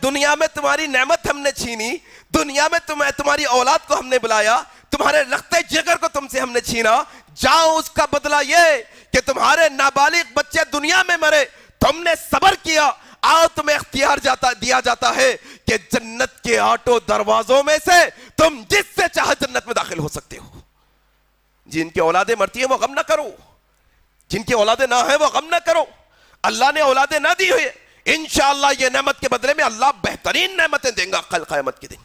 دنیا میں تمہاری نعمت ہم نے چھینی, دنیا میں تمہاری اولاد کو ہم نے بلایا, تمہارے رختے جگر کو تم سے ہم نے چھینا, جاؤ اس کا بدلہ یہ کہ تمہارے نابالغ بچے دنیا میں مرے, تم نے صبر کیا, آؤ تمہیں اختیار دیا جاتا ہے کہ جنت کے 8 دروازوں میں سے تم جس سے چاہے جنت میں داخل ہو سکتے ہو. جن کی اولادیں مرتی ہیں وہ غم نہ کرو, جن کی اولادیں نہ ہیں وہ غم نہ کرو. اللہ نے اولادیں نہ دی ہوئی, انشاءاللہ یہ نعمت کے بدلے میں اللہ بہترین نعمتیں دیں گا کل قیامت کے دن.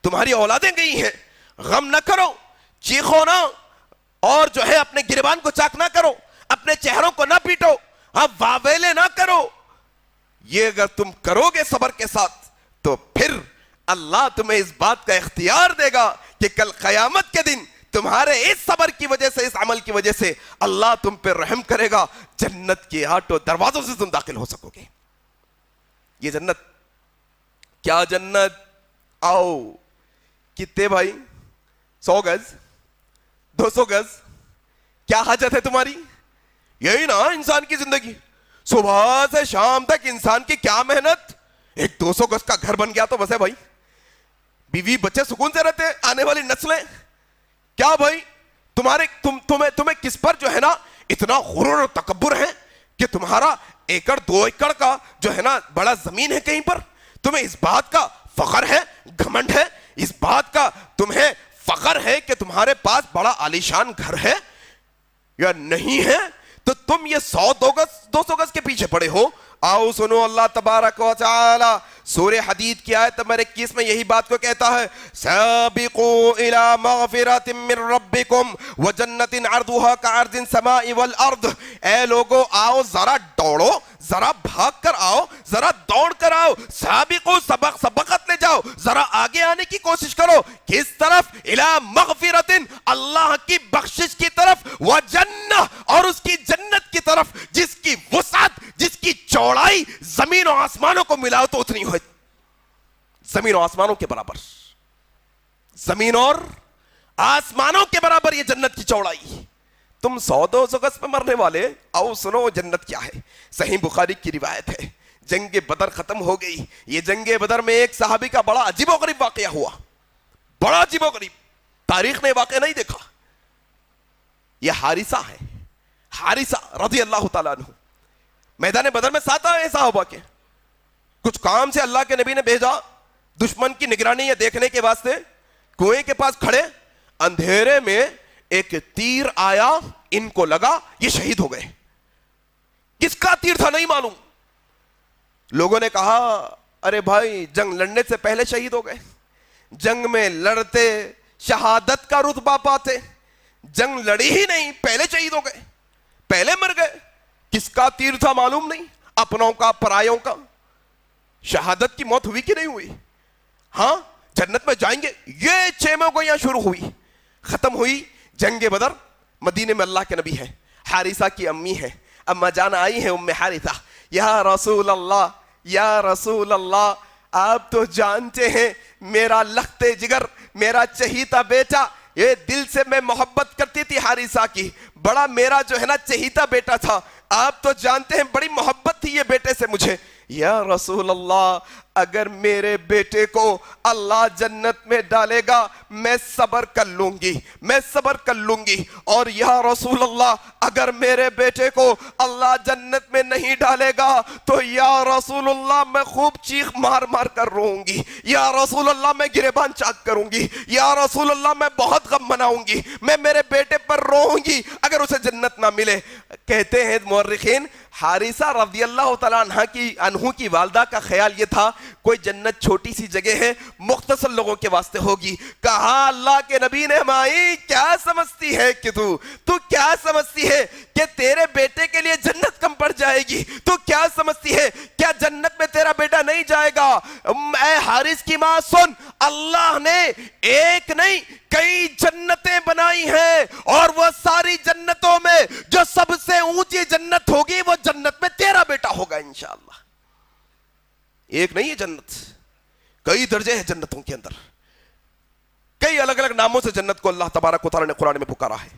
تمہاری اولادیں گئی ہیں, غم نہ کرو, چیخو نہ, اور جو ہے اپنے گریبان کو چاک نہ کرو, اپنے چہروں کو نہ پیٹو, واویلے نہ کرو. یہ اگر تم کرو گے صبر کے ساتھ تو پھر اللہ تمہیں اس بات کا اختیار دے گا کہ کل قیامت کے دن تمہارے اس صبر کی وجہ سے, اس عمل کی وجہ سے اللہ تم پہ رحم کرے گا, جنت کے 8 دروازوں سے تم داخل ہو سکو گے. یہ جنت, کیا جنت. آؤ کتنے بھائی, 100 گز 200 گز, کیا حاجت ہے تمہاری؟ یہی نا انسان کی زندگی, صبح سے شام تک انسان کی کیا محنت. ایک 200 گز کا گھر بن گیا تو بس ہے بھائی, بیوی بچے سکون سے رہتے ہیں, آنے والی نسلیں. کیا بھائی تمہیں کس پر جو ہے نا اتنا غرور اور تکبر ہے کہ تمہارا 1 ایکڑ 2 ایکڑ کا جو ہے نا بڑا زمین ہے کہیں پر, تمہیں اس بات کا فخر ہے, گھمنڈ ہے, اس بات کا تمہیں فخر ہے کہ تمہارے پاس بڑا عالیشان گھر ہے یا نہیں ہے, تو تم یہ 100-200 گز کے پیچھے پڑے ہو. آؤ سنو, اللہ تبارک و تعالی سورہ حدید کی آیت نمبر 21 میں یہی بات کو کہتا ہے, سابقوا الى مغفرۃ من ربکم وجنۃ عرضها كعرض السماء والارض. اے لوگو آؤ ذرا دوڑو, ذرا بھاگ کر آؤ, ذرا دوڑ کر آؤ, سابقوا سبقت لے جاؤ, ذرا آگے آنے کی کوشش کرو. کس طرف؟ الى مغفرۃ, اللہ کی بخشش کی طرف, وجنہ, اور اس کی جنت کی طرف جس کی وسعت, جس کی چوڑائی زمین و آسمانوں کو ملاؤ تو اتنی ہو, زمین و آسمانوں کے برابر, زمین اور آسمانوں کے برابر یہ جنت کی چوڑائی. تم 100-200 گز پہ مرنے والے, آؤ سنو جنت کیا ہے. صحیح بخاری کی روایت ہے, جنگ بدر ختم ہو گئی. یہ جنگ بدر میں ایک صحابی کا بڑا عجیب و غریب واقعہ ہوا, بڑا عجیب و غریب, تاریخ نے واقعہ نہیں دیکھا. یہ حارثہ ہے, حارثہ رضی اللہ تعالیٰ عنہ. میدان بدر میں 7 آئے صحابہ کے, کچھ کام سے اللہ کے نبی نے بھیجا دشمن کی نگرانی یا دیکھنے کے واسطے. کنویں کے پاس کھڑے, اندھیرے میں ایک تیر آیا, ان کو لگا یہ شہید ہو گئے. کس کا تیر تھا نہیں معلوم. لوگوں نے کہا ارے بھائی جنگ لڑنے سے پہلے شہید ہو گئے, جنگ میں لڑتے شہادت کا رتبہ پاتے, جنگ لڑی ہی نہیں پہلے شہید ہو گئے, پہلے مر گئے. کس کا تیر تھا معلوم نہیں, اپنوں کا پرایوں کا. شہادت کی موت ہوئی کہ نہیں ہوئی؟ ہاں جنت میں جائیں گے. یہ 6 گویاں شروع ہوئی, ختم ہوئی جنگ بدر. مدینے میں اللہ کے نبی ہے, حارثہ کی امی ہے, اما جان آئی ہے ام حارثہ. یا رسول اللہ, یا رسول اللہ, آپ تو جانتے ہیں میرا لخت جگر, میرا چہیتا بیٹا, یہ دل سے میں محبت کرتی تھی حارثہ کی, بڑا میرا جو ہے نا چہیتا بیٹا تھا. آپ تو جانتے ہیں بڑی محبت تھی یہ بیٹے سے مجھے. یا رسول اللہ, اگر میرے بیٹے کو اللہ جنت میں ڈالے گا میں صبر کر لوں گی, میں صبر کر لوں گی. اور یا رسول اللہ, اگر میرے بیٹے کو اللہ جنت میں نہیں ڈالے گا تو یا رسول اللہ میں خوب چیخ مار مار کر روؤں گی. یا رسول اللہ میں گریبان چاک کروں گی. یا رسول اللہ میں بہت غم مناؤں گی, میں میرے بیٹے پر روؤں گی اگر اسے جنت نہ ملے. کہتے ہیں مورخین, حارثہ رضی اللہ تعالیٰ عنہ کی والدہ کا خیال یہ تھا کوئی جنت چھوٹی سی جگہ ہے, مختصر لوگوں کے واسطے ہوگی. کہا اللہ کے نبی نے, مائی کیا سمجھتی ہے کہ تو کیا سمجھتی ہے کہ تیرے بیٹے کے لیے جنت کم پڑ جائے گی؟ تو کیا سمجھتی ہے کیا جنت میں تیرا بیٹا نہیں جائے گا؟ اے حارث کی ماں سن, اللہ نے ایک نہیں کئی جنتیں بنائی ہیں, اور وہ ساری جنتوں میں جو سب سے اونچی جنت ہوگی وہ جنت میں تیرا بیٹا ہوگا انشاءاللہ. ایک نہیں ہے جنت, کئی درجے ہیں جنتوں کے اندر, کئی الگ الگ ناموں سے جنت کو اللہ تبارک و تعالی نے قرآن میں پکارا ہے.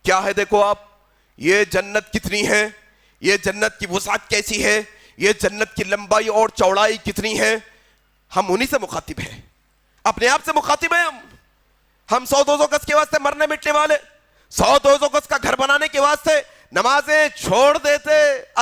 کیا ہے دیکھو آپ, یہ جنت کتنی ہے, یہ جنت کی وسعت کیسی ہے, یہ جنت کی لمبائی اور چوڑائی کتنی ہے. ہم انہی سے مخاطب ہیں, اپنے آپ سے مخاطب ہیں. ہم 100-200 گز کے واسطے مرنے مٹنے والے, 100-200 گز کا گھر بنانے کے واسطے نمازیں چھوڑ دیتے,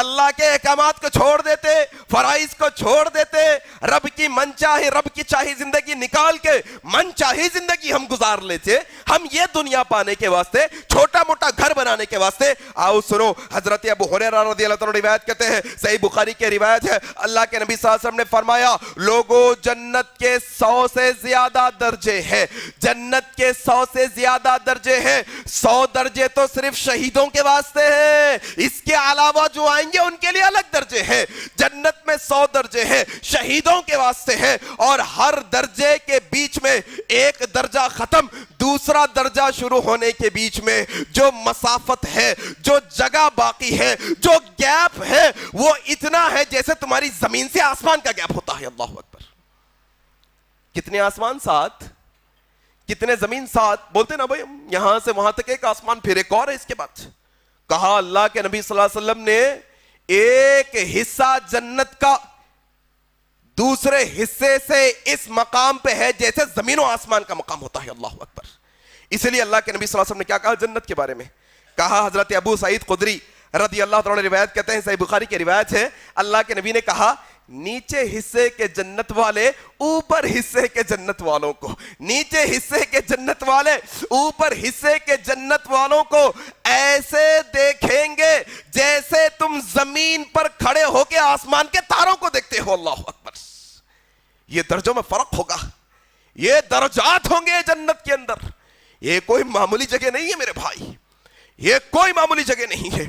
اللہ کے احکامات کو چھوڑ دیتے, فرائض کو چھوڑ دیتے, رب کی من چاہی زندگی نکال کے من چاہی زندگی ہم گزار لیتے. ہم یہ دنیا پانے کے واسطے, چھوٹا موٹا گھر بنانے کے واسطے. آؤ سنو, حضرت ابو ہریرہ رضی اللہ عنہ روایت کرتے ہیں, صحیح بخاری کی روایت ہے, اللہ کے نبی صلی اللہ علیہ وسلم نے فرمایا, لوگوں جنت کے 100 سے زیادہ درجے ہیں, جنت کے 100 سے زیادہ درجے ہیں. 100 درجے تو صرف شہیدوں کے واسطے ہیں, اس کے علاوہ جو آئیں گے ان کے لیے الگ درجے ہیں. جنت میں 100 درجے ہیں, شہیدوں کے واسطے ہیں, اور ہر درجے کے بیچ میں ایک درجہ ختم دوسرا درجہ شروع ہونے کے بیچ میں جو مسافت ہے, جو جگہ باقی ہے, جو گیپ ہے, وہ اتنا ہے جیسے تمہاری زمین سے آسمان کا گیپ ہوتا ہے. اللہ اکبر. کتنے آسمان 7, کتنے زمین 7, بولتے نا بھائی یہاں سے وہاں تک ایک آسمان, پھر ایک اور ہے اس کے بعد. کہا اللہ کے نبی صلی اللہ علیہ وسلم نے, ایک حصہ جنت کا دوسرے حصے سے اس مقام پہ ہے جیسے زمین و آسمان کا مقام ہوتا ہے. اللہ اکبر. اس لیے اللہ کے نبی صلی اللہ علیہ وسلم نے کیا کہا جنت کے بارے میں؟ کہا, حضرت ابو سعید خدری رضی اللہ عنہ روایت کرتے ہیں, صحیح بخاری کی روایت ہے, اللہ کے نبی نے کہا نیچے حصے کے جنت والے اوپر حصے کے جنت والوں کو، نیچے حصے کے جنت والے اوپر حصے کے جنت والوں کو ایسے دیکھیں گے جیسے تم زمین پر کھڑے ہو کے آسمان کے تاروں کو دیکھتے ہو۔ اللہ اکبر! یہ درجوں میں فرق ہوگا، یہ درجات ہوں گے جنت کے اندر۔ یہ کوئی معمولی جگہ نہیں ہے میرے بھائی، یہ کوئی معمولی جگہ نہیں ہے۔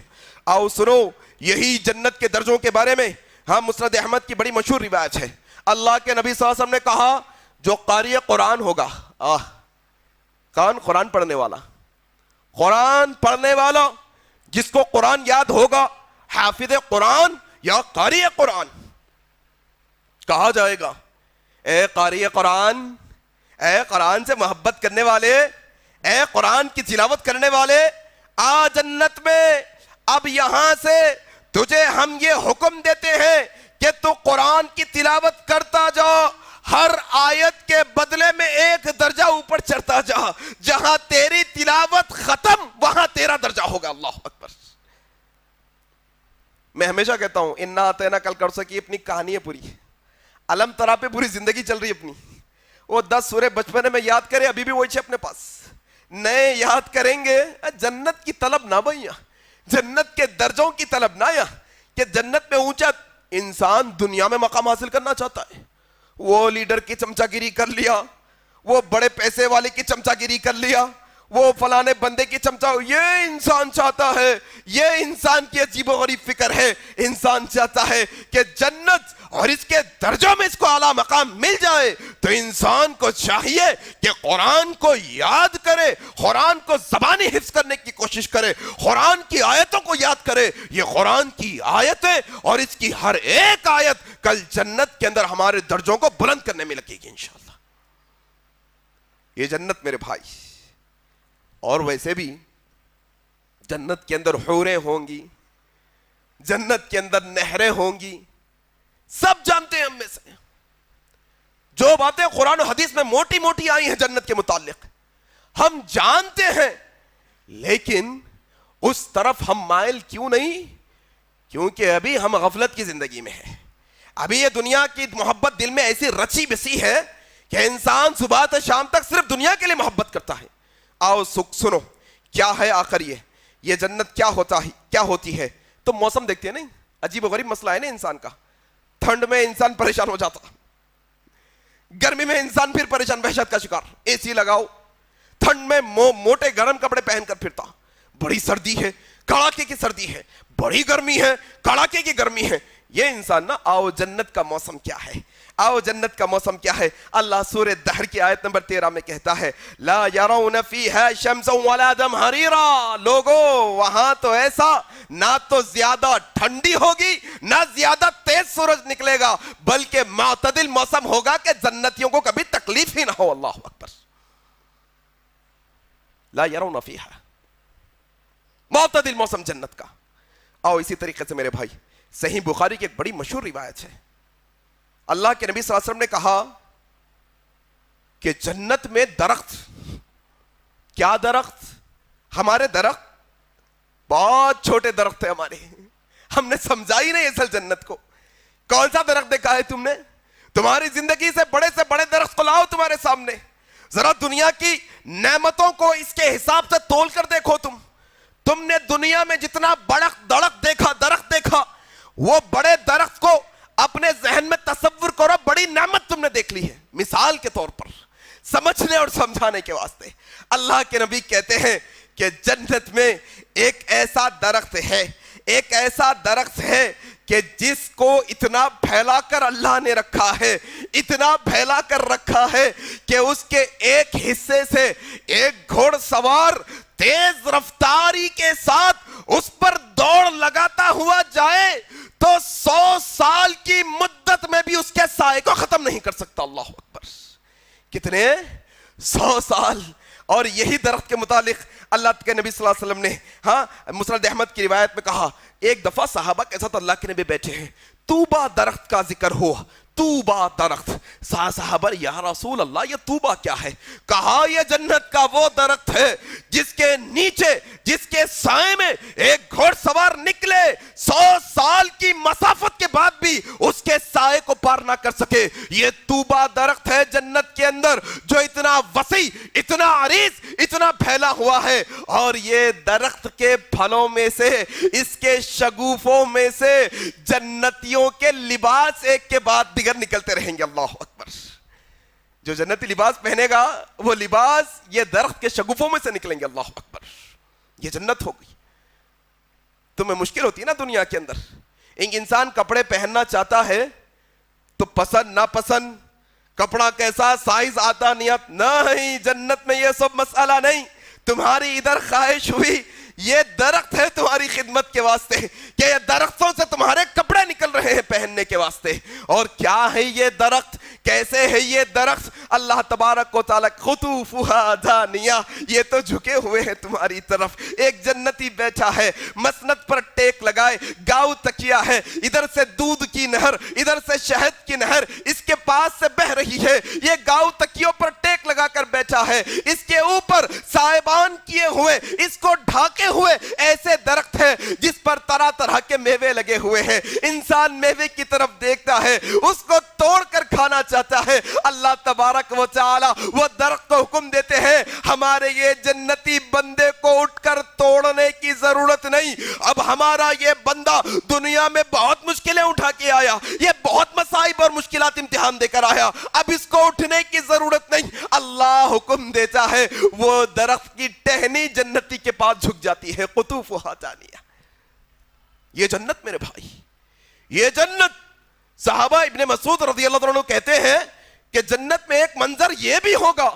آؤ سنو یہی جنت کے درجوں کے بارے میں، ہاں مسند احمد کی بڑی مشہور روایت ہے۔ اللہ کے نبی صلی اللہ علیہ وسلم نے کہا جو قاری قرآن ہوگا، کون؟ قرآن پڑھنے والا، قرآن پڑھنے والا، جس کو قرآن یاد ہوگا، حافظ قرآن یا قاری قرآن، کہا جائے گا اے قاری قرآن، اے قرآن سے محبت کرنے والے، اے قرآن کی تلاوت کرنے والے، آ جنت میں اب یہاں سے تجھے ہم یہ حکم دیتے ہیں کہ تو قرآن کی تلاوت کرتا جا، ہر آیت کے بدلے میں ایک درجہ اوپر چڑھتا جا، جہاں تیری تلاوت ختم وہاں تیرا درجہ ہوگا۔ اللہ اکبر! میں ہمیشہ کہتا ہوں انا اعطیناک الکوثر کی اپنی کہانی ہے پوری، علم ترا پہ پوری زندگی چل رہی ہے اپنی۔ وہ 10 سورے بچپنے میں یاد کرے، ابھی بھی وہی اپنے پاس، نئے یاد کریں گے۔ جنت کی طلب نہ بھائیاں، جنت کے درجوں کی طلب نہ، یا کہ جنت میں اونچا انسان دنیا میں مقام حاصل کرنا چاہتا ہے، وہ لیڈر کی چمچا گیری کر لیا، وہ بڑے پیسے والے کی چمچا گیری کر لیا، وہ فلانے بندے کی چمچا، یہ انسان چاہتا ہے، یہ انسان کی عجیب و غریب فکر ہے۔ انسان چاہتا ہے کہ جنت اور اس کے درجوں میں اس کو اعلیٰ مقام مل جائے، تو انسان کو چاہیے کہ قرآن کو یاد کرے، قرآن کو زبانی حفظ کرنے کی کوشش کرے، قرآن کی آیتوں کو یاد کرے۔ یہ قرآن کی آیتیں اور اس کی ہر ایک آیت کل جنت کے اندر ہمارے درجوں کو بلند کرنے میں لگے گی انشاءاللہ۔ یہ جنت میرے بھائی، اور ویسے بھی جنت کے اندر حوریں ہوں گی، جنت کے اندر نہریں ہوں گی، سب جانتے ہیں ہم میں سے۔ جو باتیں قرآن و حدیث میں موٹی موٹی آئی ہیں جنت کے متعلق ہم جانتے ہیں، لیکن اس طرف ہم مائل کیوں نہیں؟ کیونکہ ابھی ہم غفلت کی زندگی میں ہیں۔ ابھی یہ دنیا کی محبت دل میں ایسی رچی بسی ہے کہ انسان صبح سے شام تک صرف دنیا کے لیے محبت کرتا ہے۔ آؤ سنو کیا ہے آخر یہ جنت کیا ہوتی ہے۔ تو موسم دیکھتے ہیں نہیں، عجیب و غریب مسئلہ ہے نا انسان کا۔ ٹھنڈ میں انسان پریشان ہو جاتا، گرمی میں انسان پھر پریشان، وحشت کا شکار، اے سی لگاؤ، ٹھنڈ میں موٹے گرم کپڑے پہن کر پھرتا، بڑی سردی ہے، کڑاکے کی سردی ہے، بڑی گرمی ہے، کڑاکے کی گرمی ہے۔ یہ انسان نا، آؤ جنت کا موسم کیا ہے، آؤ جنت کا موسم کیا ہے۔ اللہ سورہ دہر کی آیت نمبر 13 میں کہتا ہے لا یرون فیہا شمسا ولا زمہریرا، لوگو وہاں تو ایسا نہ تو زیادہ ٹھنڈی ہوگی نہ زیادہ تیز سورج نکلے گا، بلکہ معتدل موسم ہوگا کہ جنتیوں کو کبھی تکلیف ہی نہ ہو۔ اللہ اکبر! لا یرون فیہا، معتدل موسم جنت کا۔ آؤ اسی طریقے سے میرے بھائی صحیح بخاری کی ایک بڑی مشہور روایت ہے، اللہ کے نبی صلی اللہ علیہ وسلم نے کہا کہ جنت میں درخت، کیا درخت؟ ہمارے درخت بہت چھوٹے درخت ہیں ہمارے، ہم نے سمجھا ہی نہیں اصل جنت کو۔ کون سا درخت دیکھا ہے تم نے؟ تمہاری زندگی سے بڑے درخت کو لاؤ تمہارے سامنے، ذرا دنیا کی نعمتوں کو اس کے حساب سے تول کر دیکھو۔ تم نے دنیا میں جتنا درخت دیکھا، وہ بڑے درخت کو اپنے ذہن میں تصور کرو، بڑی نعمت تم نے دیکھ لی ہے۔ مثال کے طور پر سمجھنے اور سمجھانے کے واسطے اللہ کے نبی کہتے ہیں کہ جنت میں ایک ایسا درخت ہے کہ جس کو اتنا پھیلا کر اللہ نے رکھا ہے، اتنا پھیلا کر رکھا ہے کہ اس کے ایک حصے سے ایک گھوڑ سوار تیز رفتاری کے ساتھ اس پر دوڑ لگاتا ہوا جائے تو 100 سال کی مدت میں بھی اس کے سائے کو ختم نہیں کر سکتا۔ اللہ اکبر! کتنے؟ 100 سال۔ اور یہی درخت کے متعلق اللہ کے نبی صلی اللہ علیہ وسلم نے مسند احمد کی روایت میں کہا، ایک دفعہ صحابہ کے ساتھ اللہ کے نبی بیٹھے ہیں، طوبہ درخت کا ذکر ہوا، طوبہ درخت۔ صحابہ یا رسول اللہ یہ طوبہ کیا ہے؟ کہا یہ جنت کا وہ درخت ہے جس کے نیچے، جس کے سائے میں ایک گھوڑ سوار نکلے 100 سال کی مسافت کے بعد بھی اس کے سائے نہ کر سکے. یہ طوبہ درخت ہے جنت کے اندر جو اتنا وسیع، اتنا عریض، اتنا پھیلا ہوا ہے، اور یہ درخت کے پھلوں میں سے، اس کے شگوفوں میں سے جنتیوں کے لباس ایک کے بعد دیگر نکلتے رہیں گے. اللہ اکبر. جو جنتی لباس پہنے گا وہ لباس یہ درخت کے شگوفوں میں سے نکلیں گے. اللہ اکبر. یہ جنت ہو گئی. تمہیں مشکل ہوتی ہے نا دنیا کے اندر، ایک انسان کپڑے پہننا چاہتا ہے تو پسند ناپسند، کپڑا کیسا، سائز آتا نہیں، جنت میں یہ سب مسئلہ نہیں. تمہاری ادھر خواہش ہوئی، یہ درخت ہے تمہاری خدمت کے واسطے، کہ یہ درختوں سے تمہارے کپڑے نکل رہے ہیں پہننے کے واسطے. اور کیا ہے یہ درخت، کیسے ہے یہ درخت؟ اللہ تبارک و تعالیٰ قطوفها دانیہ، یہ تو جھکے ہوئے ہیں تمہاری طرف. ایک جنتی بیٹھا ہے مسند پر ٹیک لگائے، گاؤ تکیا ہے، ادھر سے دودھ کی نہر، ادھر سے شہد کی نہر اس کے پاس سے بہ رہی ہے. یہ گاؤ تکیوں پر ٹیک لگا کر بیٹھا ہے، اس کے اوپر سائبان کیے ہوئے، اس کو ڈھاکے ہوئے ایسے درخت ہے جس پر طرح طرح کے میوے لگے ہوئے ہیں. انسان میوے کی طرف دیکھتا ہے، اس کو توڑ کر کھانا چاہتا ہے. اللہ تبارک و تعالی وہ درخت کو حکم دیتے ہیں، ہمارے یہ جنتی بندے کو اٹھ کر توڑنے کی ضرورت نہیں. اب ہمارا یہ بندہ دنیا میں بہت مشکلیں اٹھا کے آیا، یہ بہت مصائب اور مشکلات امتحان دے کر آیا، اب اس کو اٹھنے کی ضرورت نہیں. اللہ حکم دیتا ہے، وہ درخت کی ٹہنی جنتی کے پاس جھک جاتی ہے. قطوفها دانیہ. یہ جنت میرے بھائی، یہ جنت. صحابہ ابن مسعود رضی اللہ عنہ کہتے ہیں کہ جنت میں ایک منظر یہ بھی ہوگا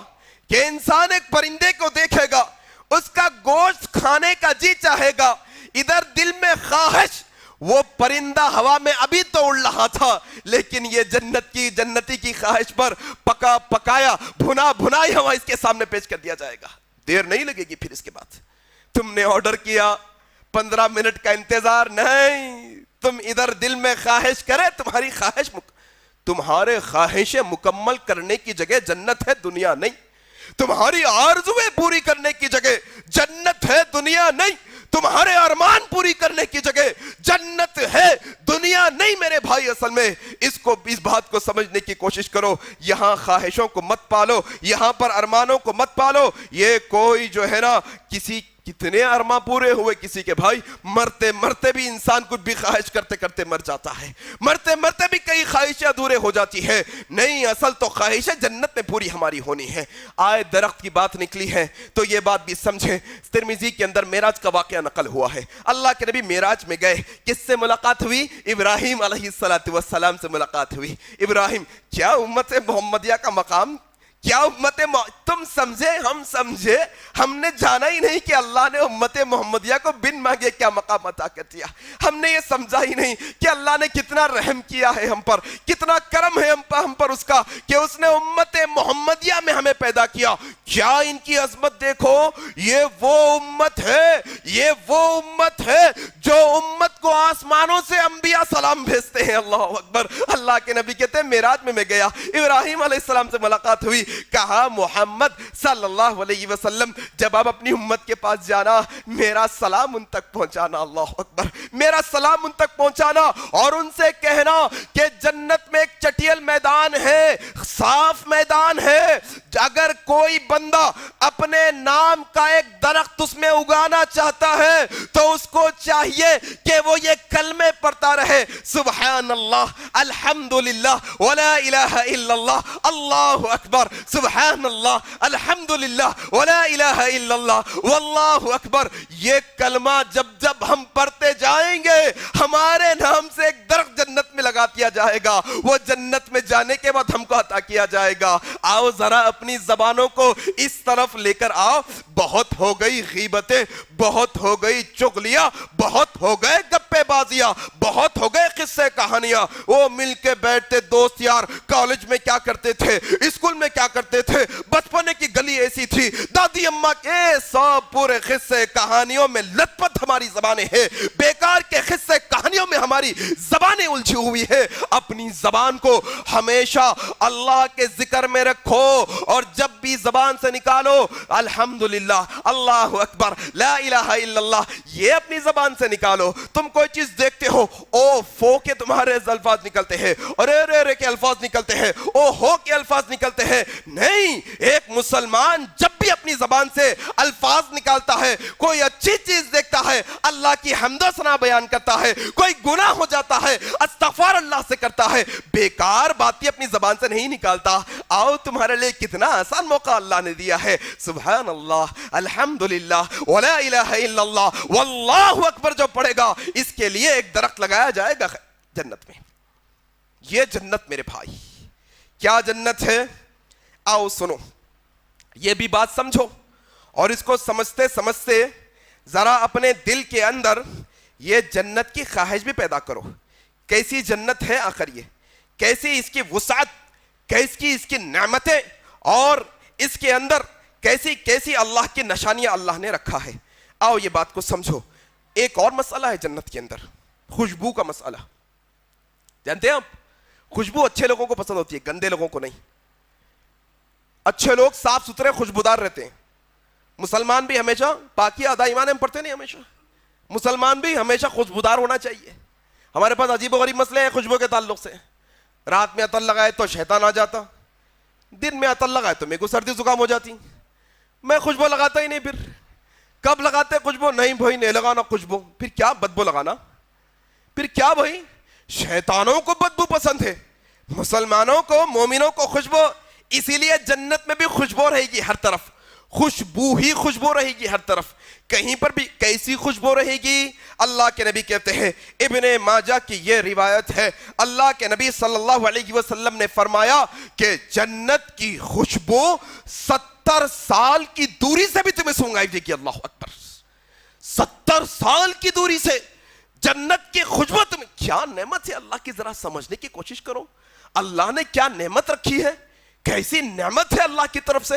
کہ انسان ایک پرندے کو دیکھے گا، اس کا گوشت کھانے کا جی چاہے گا، ادھر دل میں خواہش، وہ پرندہ ہوا میں ابھی تو اڑ رہا تھا، لیکن یہ جنتی کی خواہش پر پکا پکایا بھنا بھنائی ہوا اس کے سامنے پیش کر دیا جائے گا. دیر نہیں لگے گی. پھر اس کے بعد تم نے آرڈر کیا، 15 منٹ کا انتظار نہیں، تم ادھر دل میں خواہش کرے، تمہاری تمہارے خواہشیں مکمل کرنے کی جگہ جنت ہے، دنیا نہیں. تمہاری آرزویں پوری کرنے کی جگہ جنت ہے، دنیا نہیں. تمہارے ارمان پوری کرنے کی جگہ جنت ہے، دنیا نہیں. میرے بھائی اصل میں اس بات کو سمجھنے کی کوشش کرو. یہاں خواہشوں کو مت پالو، یہاں پر ارمانوں کو مت پالو. یہ کوئی جو ہے نا، کتنے ارمان پورے ہوئے کسی کے بھائی، مرتے مرتے بھی انسان کچھ بھی خواہش کرتے کرتے مر جاتا ہے، مرتے مرتے بھی کئی خواہشیں ادھورے ہو جاتی ہے. نہیں، اصل تو خواہشیں جنت میں پوری ہماری ہونی ہے. آئے درخت کی بات نکلی ہے تو یہ بات بھی سمجھیں. ترمذی کے اندر معراج کا واقعہ نقل ہوا ہے. اللہ کے نبی معراج میں گئے، کس سے ملاقات ہوئی؟ ابراہیم علیہ السلام سے ملاقات ہوئی. ابراہیم، کیا امت محمدیہ کا مقام، کیا تم سمجھے، ہم سمجھے، ہم نے جانا ہی نہیں کہ اللہ نے امت محمدیہ کو بن مانگے کیا مقام عطا کر دیا. ہم نے یہ سمجھا ہی نہیں کہ اللہ نے کتنا رحم کیا ہے ہم پر، کتنا کرم ہے ہم پر اس کا کہ اس نے امت محمدیہ میں ہمیں پیدا کیا. کیا ان کی عظمت دیکھو. یہ وہ امت ہے، یہ وہ امت ہے جو امت کو آسمانوں سے انبیاء سلام بھیجتے ہیں. اللہ اکبر. اللہ کے نبی کہتے ہیں معراج میں گیا، ابراہیم علیہ السلام سے ملاقات ہوئی. کہا محمد صلی اللہ علیہ وسلم جب آپ اپنی امت کے پاس جانا، میرا سلام ان تک پہنچانا. اللہ اکبر. میرا سلام ان تک پہنچانا اور ان سے کہنا کہ جنت میں ایک چٹیل میدان ہے، صاف میدان ہے. اگر کوئی بندہ اپنے نام کا ایک درخت اس میں اگانا چاہتا ہے تو اس کو چاہیے کہ وہ یہ کلمے پڑھتا رہے، سبحان اللہ، الحمدللہ، ولا الہ الا اللہ، اللہ اکبر، سبحان اللہ، الحمدللہ، ولا الہ الا اللہ، واللہ اکبر. یہ کلمہ جب ہم پڑھتے جائیں گے ہمارے نام سے ایک درخت جنت میں لگا دیا جائے گا، وہ جنت میں جانے کے بعد ہم کو عطا کیا جائے گا. آؤ ذرا اپنی زبانوں کو اس طرف لے کر آؤ. بہت ہو گئی غیبتیں، بہت ہو گئی چغلیاں، بہت ہو گئے گپے بازیاں، بہت ہو گئے قصے کہانیاں. وہ مل کے بیٹھتے دوست یار، کالج میں کیا کرتے تھے، اسکول میں کیا کرتے تھے، بچپنے کی گلی ایسی تھی، دادی اماں کے سب پورے قصے کہانیوں میں لت پت ہماری زبانیں ہیں. بیکار کے قصے کہانیوں میں ہماری زبانیں الجھی ہوئی ہے. اپنی زبان کو ہمیشہ اللہ کے ذکر میں رکھو اور جب بھی زبان سے نکالو الحمدللہ، اللہ اکبر، لا الہ الا اللہ، یہ اپنی زبان سے نکالو. تم کوئی چیز دیکھتے ہو، او فو کے تمہارے الفاظ نکلتے ہیں، اور رے رے کے الفاظ نکلتے ہیں، او ہو کے الفاظ نکلتے ہیں. نہیں، ایک مسلمان جب بھی اپنی زبان سے الفاظ نکالتا ہے، کوئی اچھی چیز دیکھتا ہے اللہ کی حمد و ثنا بیان کرتا ہے، کوئی گناہ ہو جاتا ہے استغفار اللہ سے کرتا ہے، بیکار باتیں اپنی زبان سے نہیں نکالتا. آؤ تمہارے لئے کتنا آسان موقع اللہ نے دیا ہے. سبحان اللہ، الحمدللہ، ولا الہ الا اللہ، واللہ اکبر جو پڑھے گا اس کے لیے ایک درخت لگایا جائے گا جنت میں. یہ جنت میرے بھائی کیا جنت ہے؟ آؤ سنو، یہ بھی بات سمجھو، اور اس کو سمجھتے سمجھتے ذرا اپنے دل کے اندر یہ جنت کی خواہش بھی پیدا کرو. کیسی جنت ہے آخر یہ، کیسی اس کی وسعت، کیسی اس کی نعمتیں، اور اس کے اندر کیسی کیسی اللہ کی نشانیاں اللہ نے رکھا ہے. آؤ یہ بات کو سمجھو. ایک اور مسئلہ ہے جنت کے اندر، خوشبو کا مسئلہ. جانتے ہیں آپ، خوشبو اچھے لوگوں کو پسند ہوتی ہے، گندے لوگوں کو نہیں. اچھے لوگ صاف ستھرے خوشبودار رہتے ہیں. مسلمان بھی ہمیشہ پاکی آدھا ایمان ہم پڑھتے نہیں، ہمیشہ مسلمان بھی ہمیشہ خوشبودار ہونا چاہیے. ہمارے پاس عجیب و غریب مسئلے ہیں خوشبو کے تعلق سے. رات میں عطر لگائے تو شیطان آ جاتا، دن میں عطر لگائے تو میرے کو سردی زکام ہو جاتی. میں خوشبو لگاتا ہی نہیں. پھر کب لگاتے خوشبو؟ نہیں بھائی نہیں لگانا خوشبو. پھر کیا بدبو لگانا؟ پھر کیا بھائی؟ شیطانوں کو بدبو پسند ہے، مسلمانوں کو مومنوں کو خوشبو. اسی لیے جنت میں بھی خوشبو رہے گی ہر طرف، خوشبو ہی خوشبو رہے گی ہر طرف. کہیں پر بھی کیسی خوشبو رہے گی؟ اللہ کے نبی کہتے ہیں، ابن ماجہ کی یہ روایت ہے، اللہ کے نبی صلی اللہ علیہ وسلم نے فرمایا کہ جنت کی خوشبو 70 سال کی دوری سے بھی تمہیں سونگائی دے گی. اللہ اکبر، 70 سال کی دوری سے جنت کی خوشبو تمہیں. کیا نعمت ہے اللہ کی، ذرا سمجھنے کی کوشش کرو. اللہ نے کیا نعمت رکھی ہے، کیسی نعمت ہے اللہ کی طرف سے.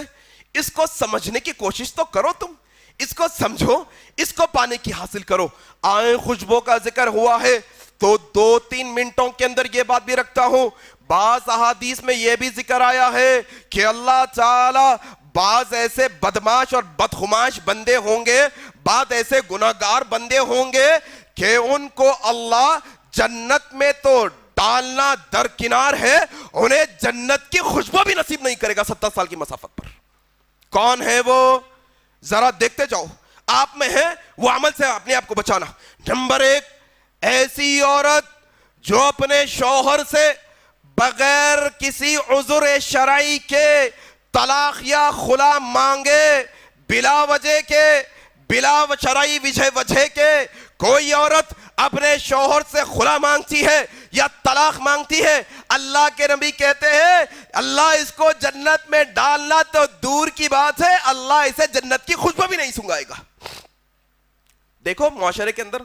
اس کو سمجھنے کی کوشش تو کرو، تم اس کو سمجھو، اس کو پانے کی حاصل کرو. آئیں خوشبو کا ذکر ہوا ہے تو 2-3 منٹوں کے اندر یہ بات بھی رکھتا ہوں. بعض احادیث میں یہ بھی ذکر آیا ہے کہ اللہ تعالی بعض ایسے بدماش اور بدخماش بندے ہوں گے، بعض ایسے گناہگار بندے ہوں گے کہ ان کو اللہ جنت میں تو ڈالنا درکنار ہے، انہیں جنت کی خوشبو بھی نصیب نہیں کرے گا 70 سال کی مسافت پر. کون ہے وہ؟ ذرا دیکھتے جاؤ. آپ میں ہے وہ عمل سے اپنے آپ کو بچانا. نمبر 1، ایسی عورت جو اپنے شوہر سے بغیر کسی عذر شرعی کے طلاق یا خلا مانگے، بلا وجہ کے، بلا شرعی وجہ کے کوئی عورت اپنے شوہر سے خلا مانگتی ہے یا طلاق مانگتی ہے، اللہ کے نبی کہتے ہیں اللہ اس کو جنت میں ڈالنا تو دور کی بات ہے، اللہ اسے جنت کی خوشبو بھی نہیں سنگائے گا. دیکھو معاشرے کے اندر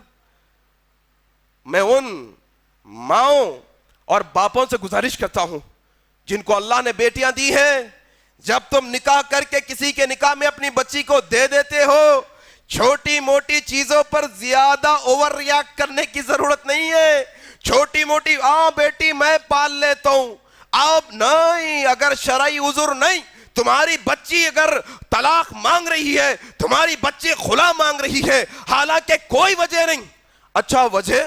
میں ان ماؤں اور باپوں سے گزارش کرتا ہوں جن کو اللہ نے بیٹیاں دی ہیں، جب تم نکاح کر کے کسی کے نکاح میں اپنی بچی کو دے دیتے ہو، چھوٹی موٹی چیزوں پر زیادہ اوور ریاکٹ کرنے کی ضرورت نہیں ہے. چھوٹی موٹی بیٹی میں پال لیتا ہوں، اب نہیں، اگر شرعی عذر نہیں، تمہاری بچی اگر طلاق مانگ رہی ہے، تمہاری بچی خلا مانگ رہی ہے، حالانکہ کوئی وجہ نہیں. اچھا وجہ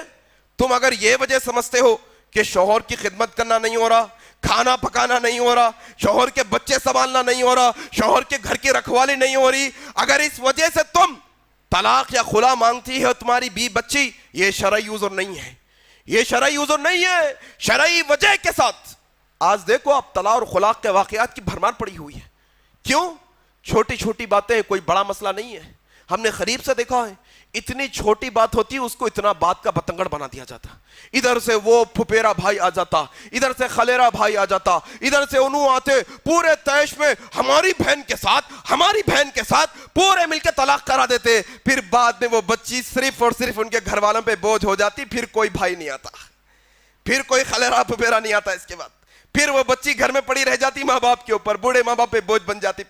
تم اگر یہ وجہ سمجھتے ہو کہ شوہر کی خدمت کرنا نہیں ہو رہا، کھانا پکانا نہیں ہو رہا، شوہر کے بچے سنبھالنا نہیں ہو رہا، شوہر کے گھر کی رکھوالی نہیں ہو رہی، اگر اس وجہ سے تم طلاق یا خلا مانگتی ہے تمہاری بچی، یہ شرعی عذر نہیں ہے، یہ شرعی عذر نہیں ہے. شرعی وجہ کے ساتھ آج دیکھو آپ طلاق اور خلاق کے واقعات کی بھرمار پڑی ہوئی ہے. کیوں؟ چھوٹی چھوٹی باتیں، کوئی بڑا مسئلہ نہیں ہے. ہم نے قریب سے دیکھا ہے اتنی چھوٹی بات ہوتی ہے اس کو اتنا بات کا بتنگڑ بنا دیا جاتا. ادھر سے وہ پھپیرا بھائی آ جاتا، ادھر سے خلیرا بھائی آ جاتا، ادھر سے انہوں آتے، پورے تیش میں ہماری بہن کے ساتھ پورے مل کے طلاق کرا دیتے. پھر بعد میں وہ بچی صرف اور صرف ان کے گھر والوں پہ بوجھ ہو جاتی. پھر کوئی بھائی نہیں آتا، پھر کوئی خلیرا پھپیرا نہیں آتا. اس کے بعد پھر وہ بچی گھر میں پڑی رہ جاتی ماں باپ کے اوپر، بوڑھے ماں باپ پہ بوجھ بن جاتی.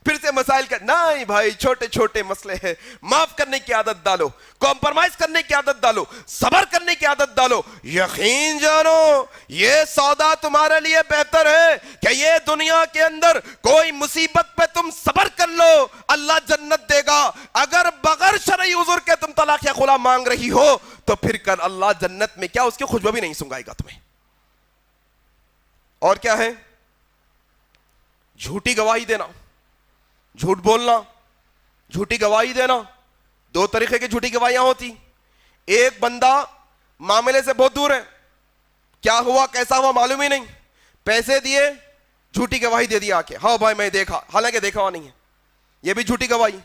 پھر سے مسائل کا نہیں بھائی، چھوٹے چھوٹے مسئلے ہیں، معاف کرنے کی عادت ڈالو، کمپرمائز کرنے کی عادت ڈالو، صبر کرنے کی عادت ڈالو. یقین جانو یہ سودا تمہارے لیے بہتر ہے کہ یہ دنیا کے اندر کوئی مصیبت پہ تم صبر کر لو، اللہ جنت دے گا. اگر بغیر شرعی عذر کے تم طلاق یا خلا مانگ رہی ہو تو پھر کل اللہ جنت میں کیا اس کی خوشبو بھی نہیں سنگائے گا تمہیں. اور کیا ہے؟ جھوٹی گواہی دینا, جھوٹ بولنا, جھوٹی گواہی دینا. دو طریقے کی جھوٹی گواہیاں ہوتی. ایک بندہ معاملے سے بہت دور ہے, کیا ہوا کیسا ہوا معلوم ہی نہیں, پیسے دیے, جھوٹی گواہی دے دیا آ کے, ہاں بھائی میں دیکھا, حالانکہ دیکھا ہوا نہیں ہے, یہ بھی جھوٹی گواہی.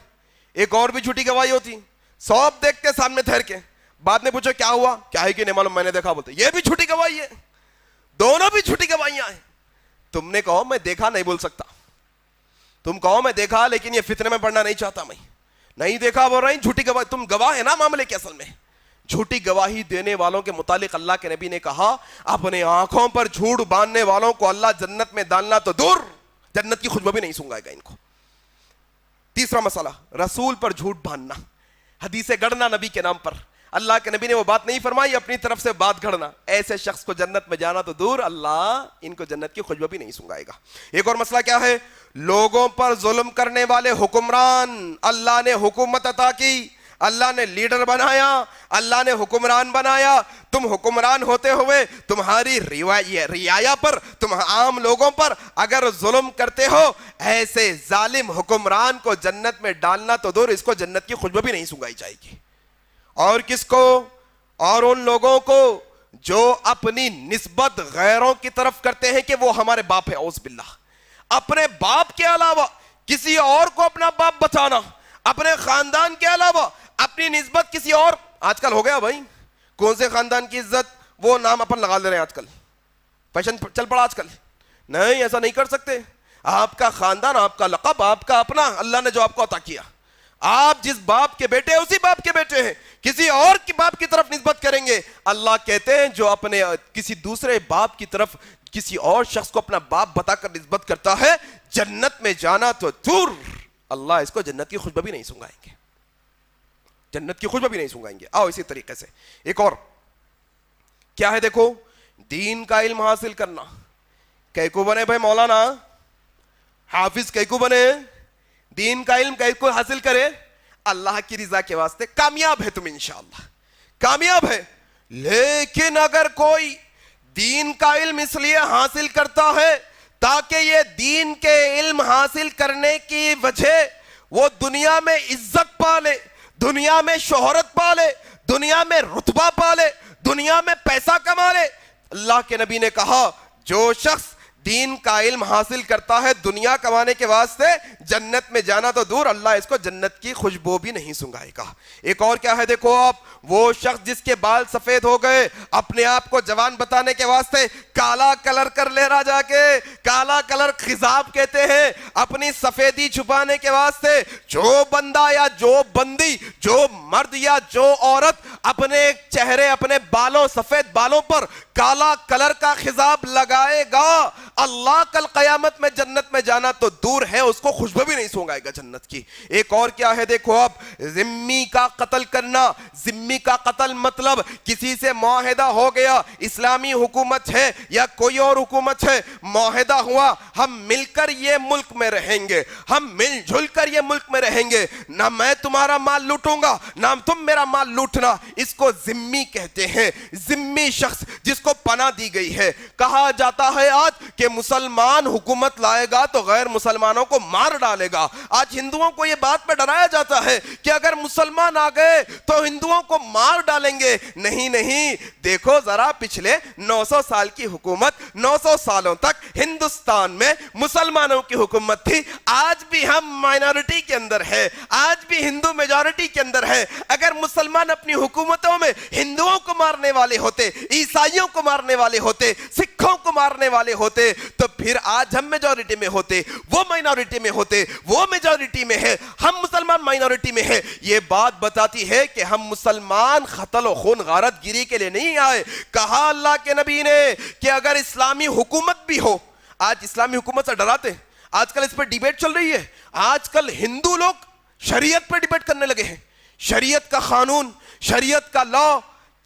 ایک اور بھی جھوٹی گواہی ہوتی, سب دیکھتے سامنے ٹھہر کے, بعد میں پوچھو کیا ہوا, کیا ہے کہ نہیں معلوم, میں نے دیکھا, بولتے یہ بھی جھوٹی گواہی ہے. دونوں بھی جھوٹی گواہیاں ہیں. تم نے کہو میں دیکھا نہیں بول سکتا, تم کہو میں دیکھا لیکن یہ فتنے میں پڑنا نہیں چاہتا, میں نہیں دیکھا بول رہا ہوں, جھوٹی گواہی. تم گواہ ہے نا معاملے کے اصل میں. جھوٹی گواہی دینے والوں کے متعلق اللہ کے نبی نے کہا اپنے آنکھوں پر جھوٹ باندھنے والوں کو اللہ جنت میں ڈالنا تو دور, جنت کی خوشبو بھی نہیں سونگائے گا ان کو. تیسرا مسئلہ, رسول پر جھوٹ باندھنا, حدیثیں گڑھنا نبی کے نام پر. اللہ کے نبی نے وہ بات نہیں فرمائی, اپنی طرف سے بات گھڑنا. ایسے شخص کو جنت میں جانا تو دور, اللہ ان کو جنت کی خوشبو بھی نہیں سونگائے گا. ایک اور مسئلہ کیا ہے؟ لوگوں پر ظلم کرنے والے حکمران. اللہ نے حکومت عطا کی, اللہ نے لیڈر بنایا, اللہ نے حکمران بنایا. تم حکمران ہوتے ہوئے تمہاری رعایا پر, تم عام لوگوں پر اگر ظلم کرتے ہو, ایسے ظالم حکمران کو جنت میں ڈالنا تو دور, اس کو جنت کی خوشبو بھی نہیں سونگائی جائے گی. اور کس کو؟ اور ان لوگوں کو جو اپنی نسبت غیروں کی طرف کرتے ہیں کہ وہ ہمارے باپ ہے. اعوذ باللہ, اپنے باپ کے علاوہ کسی اور کو اپنا باپ بتانا, اپنے خاندان کے علاوہ اپنی نسبت کسی اور. آج کل ہو گیا بھائی, کون سے خاندان کی عزت وہ نام اپن لگا لے رہے ہیں. آج کل فیشن چل پڑا آج کل. نہیں, ایسا نہیں کر سکتے. آپ کا خاندان, آپ کا لقب, آپ کا اپنا, اللہ نے جو آپ کو عطا کیا, آپ جس باپ کے بیٹے ہیں اسی باپ کے بیٹے ہیں. کسی اور کے باپ کی طرف نسبت کریں گے, اللہ کہتے ہیں جو اپنے کسی دوسرے باپ کی طرف کسی اور شخص کو اپنا باپ بتا کر نسبت کرتا ہے, جنت میں جانا تو دور, اللہ اس کو جنت کی خوشبو بھی نہیں سونگائیں گے, جنت کی خوشبو بھی نہیں سونگائیں گے. آؤ اسی طریقے سے ایک اور کیا ہے, دیکھو دین کا علم حاصل کرنا. کئی کو بنے بھائی مولانا, حافظ کئی کو بنے, دین کا علم کئی کو حاصل کرے, اللہ کی رضا کے واسطے کامیاب ہے تم انشاءاللہ, کامیاب ہے. لیکن اگر کوئی دین کا علم اس لیے حاصل کرتا ہے تاکہ یہ دین کے علم حاصل کرنے کی وجہ وہ دنیا میں عزت پالے, دنیا میں شہرت پالے, دنیا میں رتبہ پالے, دنیا میں پیسہ کما لے, اللہ کے نبی نے کہا جو شخص دین کا علم حاصل کرتا ہے دنیا کمانے کے واسطے, جنت میں جانا تو دور, اللہ اس کو جنت کی خوشبو بھی نہیں سنگائے گا. ایک اور کیا ہے, دیکھو آپ, وہ شخص جس کے بال سفید ہو گئے, اپنے آپ کو جوان بتانے کے واسطے کالا کلر کر لے رہا, جا کے کالا کلر خضاب کہتے ہیں, اپنی سفیدی چھپانے کے واسطے جو بندہ یا جو بندی, جو مرد یا جو عورت اپنے چہرے, اپنے بالوں, سفید بالوں پر کالا کلر کا خضاب لگائے گا, اللہ کل قیامت میں جنت میں جانا تو دور ہے, اس کو خوشبو بھی نہیں سونگائے گا جنت کی. ایک اور کیا ہے, دیکھو آپ, ذمی کا قتل کرنا. ذمی کا قتل مطلب کسی سے معاہدہ ہو گیا, اسلامی حکومت ہے یا کوئی اور حکومت ہے, معاہدہ ہوا ہم مل کر یہ ملک میں رہیں گے, ہم مل جل کر یہ ملک میں رہیں گے, نہ میں تمہارا مال لوٹوں گا نہ تم میرا مال لوٹنا, اس کو ذمی کہتے ہیں. ذمی شخص جس کو پناہ دی گئی ہے. کہا جاتا ہے آج کہ مسلمان حکومت لائے گا تو غیر مسلمانوں کو مار ڈالے گا. آج ہندوؤں کو یہ بات پہ ڈرایا جاتا ہے کہ اگر مسلمان آ گئے تو ہندوؤں کو مار ڈالیں گے. نہیں نہیں, دیکھو ذرا پچھلے 900 سال کی حکومت, 900 سالوں تک ہندوستان میں مسلمانوں کی حکومت تھی. آج بھی ہم مائنورٹی کے اندر ہے, آج بھی ہندو میجورٹی کے اندر ہے. اگر مسلمان اپنی حکومتوں میں ہندوؤں کو مارنے والے ہوتے, عیسائیوں کو مارنے والے ہوتے, سکھوں کو مارنے والے ہوتے, تو پھر آج ہم میجورٹی میں ہوتے, وہ مائنورٹی میں ہوتے, وہ میجورٹی میں ہے, ہم مسلمان مائنورٹی میں ہے. یہ بات بتاتی ہے کہ ہم مسلمان قتل و خون غارت گیری کے لیے نہیں آئے. کہا اللہ کے نبی نے کہ اگر اسلامی حکومت بھی ہو, آج اسلامی حکومت سے ڈراتے, آج کل اس پر ڈیبیٹ چل رہی ہے. آج کل ہندو لوگ شریعت پر ڈیبیٹ کرنے لگے ہیں, شریعت کا قانون, شریعت کا لا,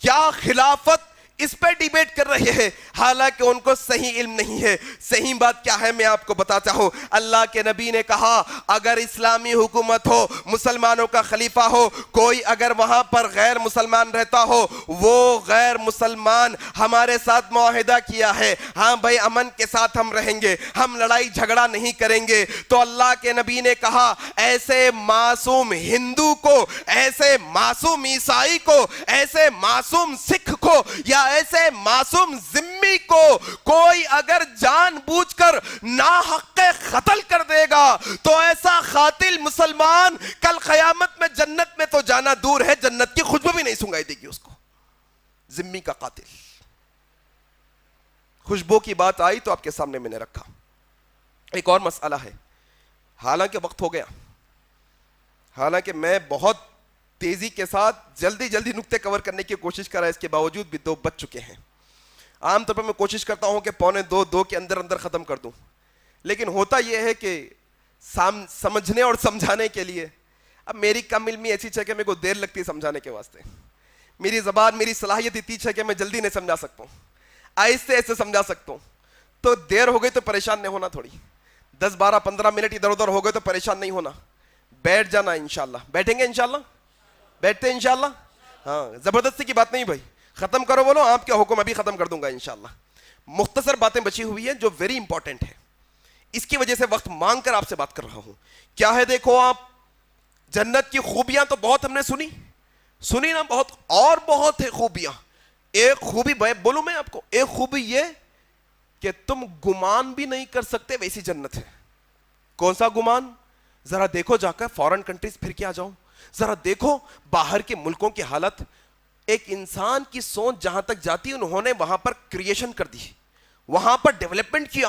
کیا خلافت اس پہ ڈیبیٹ کر رہے ہیں، حالانکہ ان کو صحیح علم نہیں ہے۔ صحیح بات کیا ہے میں آپ کو بتاتا ہوں۔ اللہ کے نبی نے کہا اگر اسلامی حکومت ہو، مسلمانوں کا خلیفہ ہو، کوئی اگر وہاں پر غیر مسلمان رہتا ہو، وہ غیر مسلمان ہمارے ساتھ معاہدہ کیا ہے، ہاں بھائی امن کے ساتھ ہم رہیں گے، ہم لڑائی جھگڑا نہیں کریں گے، تو اللہ کے نبی نے کہا ایسے معصوم ہندو کو، ایسے معصوم عیسائی کو، ایسے معصوم سکھ کو یا ایسے معصوم ذمی کو کوئی اگر جان بوجھ کر ناحق قتل کر دے گا تو ایسا قاتل مسلمان کل قیامت میں جنت میں تو جانا دور ہے، جنت کی خوشبو بھی نہیں سنگائی دے گی اس کو۔ ذمی کا قاتل، خوشبو کی بات آئی تو آپ کے سامنے میں نے رکھا۔ ایک اور مسئلہ ہے، حالانکہ وقت ہو گیا، حالانکہ میں بہت تیزی کے ساتھ جلدی نکتے کور کرنے کی کوشش کر رہا ہے، اس کے باوجود بھی 2 بج چکے ہیں۔ عام طور پر میں کوشش کرتا ہوں کہ 1:45 کے اندر ختم کر دوں، لیکن ہوتا یہ ہے کہ سمجھنے اور سمجھانے کے لیے اب میری کم علمی ایسی ہے کہ میرے کو دیر لگتی ہے سمجھانے کے واسطے، میری زبان میری صلاحیت اتنی ہے کہ میں جلدی نہیں سمجھا سکتا ہوں، آہستہ ایسے سمجھا سکتا ہوں، تو دیر ہو گئی تو پریشان نہیں ہونا، تھوڑی 10 12 15 منٹ ادھر ادھر ہو گئے تو پریشان نہیں ہونا، بیٹھ جانا انشاءاللہ۔ بیٹھیں گے انشاءاللہ؟ بیٹھتے ہیں انشاءاللہ؟ ہاں، زبردستی کی بات نہیں بھائی، ختم کرو بولو، آپ کے حکم ابھی ختم کر دوں گا انشاءاللہ۔ مختصر باتیں بچی ہوئی ہیں جو ویری امپورٹنٹ ہے، اس کی وجہ سے وقت مانگ کر آپ سے بات کر رہا ہوں۔ کیا ہے دیکھو آپ، جنت کی خوبیاں تو بہت ہم نے سنی نا، بہت، اور بہت ہے خوبیاں۔ ایک خوبی بولوں میں آپ کو، ایک خوبی یہ کہ تم گمان بھی نہیں کر سکتے ویسی جنت ہے۔ کون سا گمان؟ ذرا دیکھو جا کر فورن کنٹریز پھر کے آ جاؤ، ذرا دیکھو باہر کے ملکوں کی حالت، ایک انسان کی سوچ جہاں تک جاتی، انہوں نے وہاں پر کریشن کر دی، وہاں پر ڈیولپمنٹ کیا،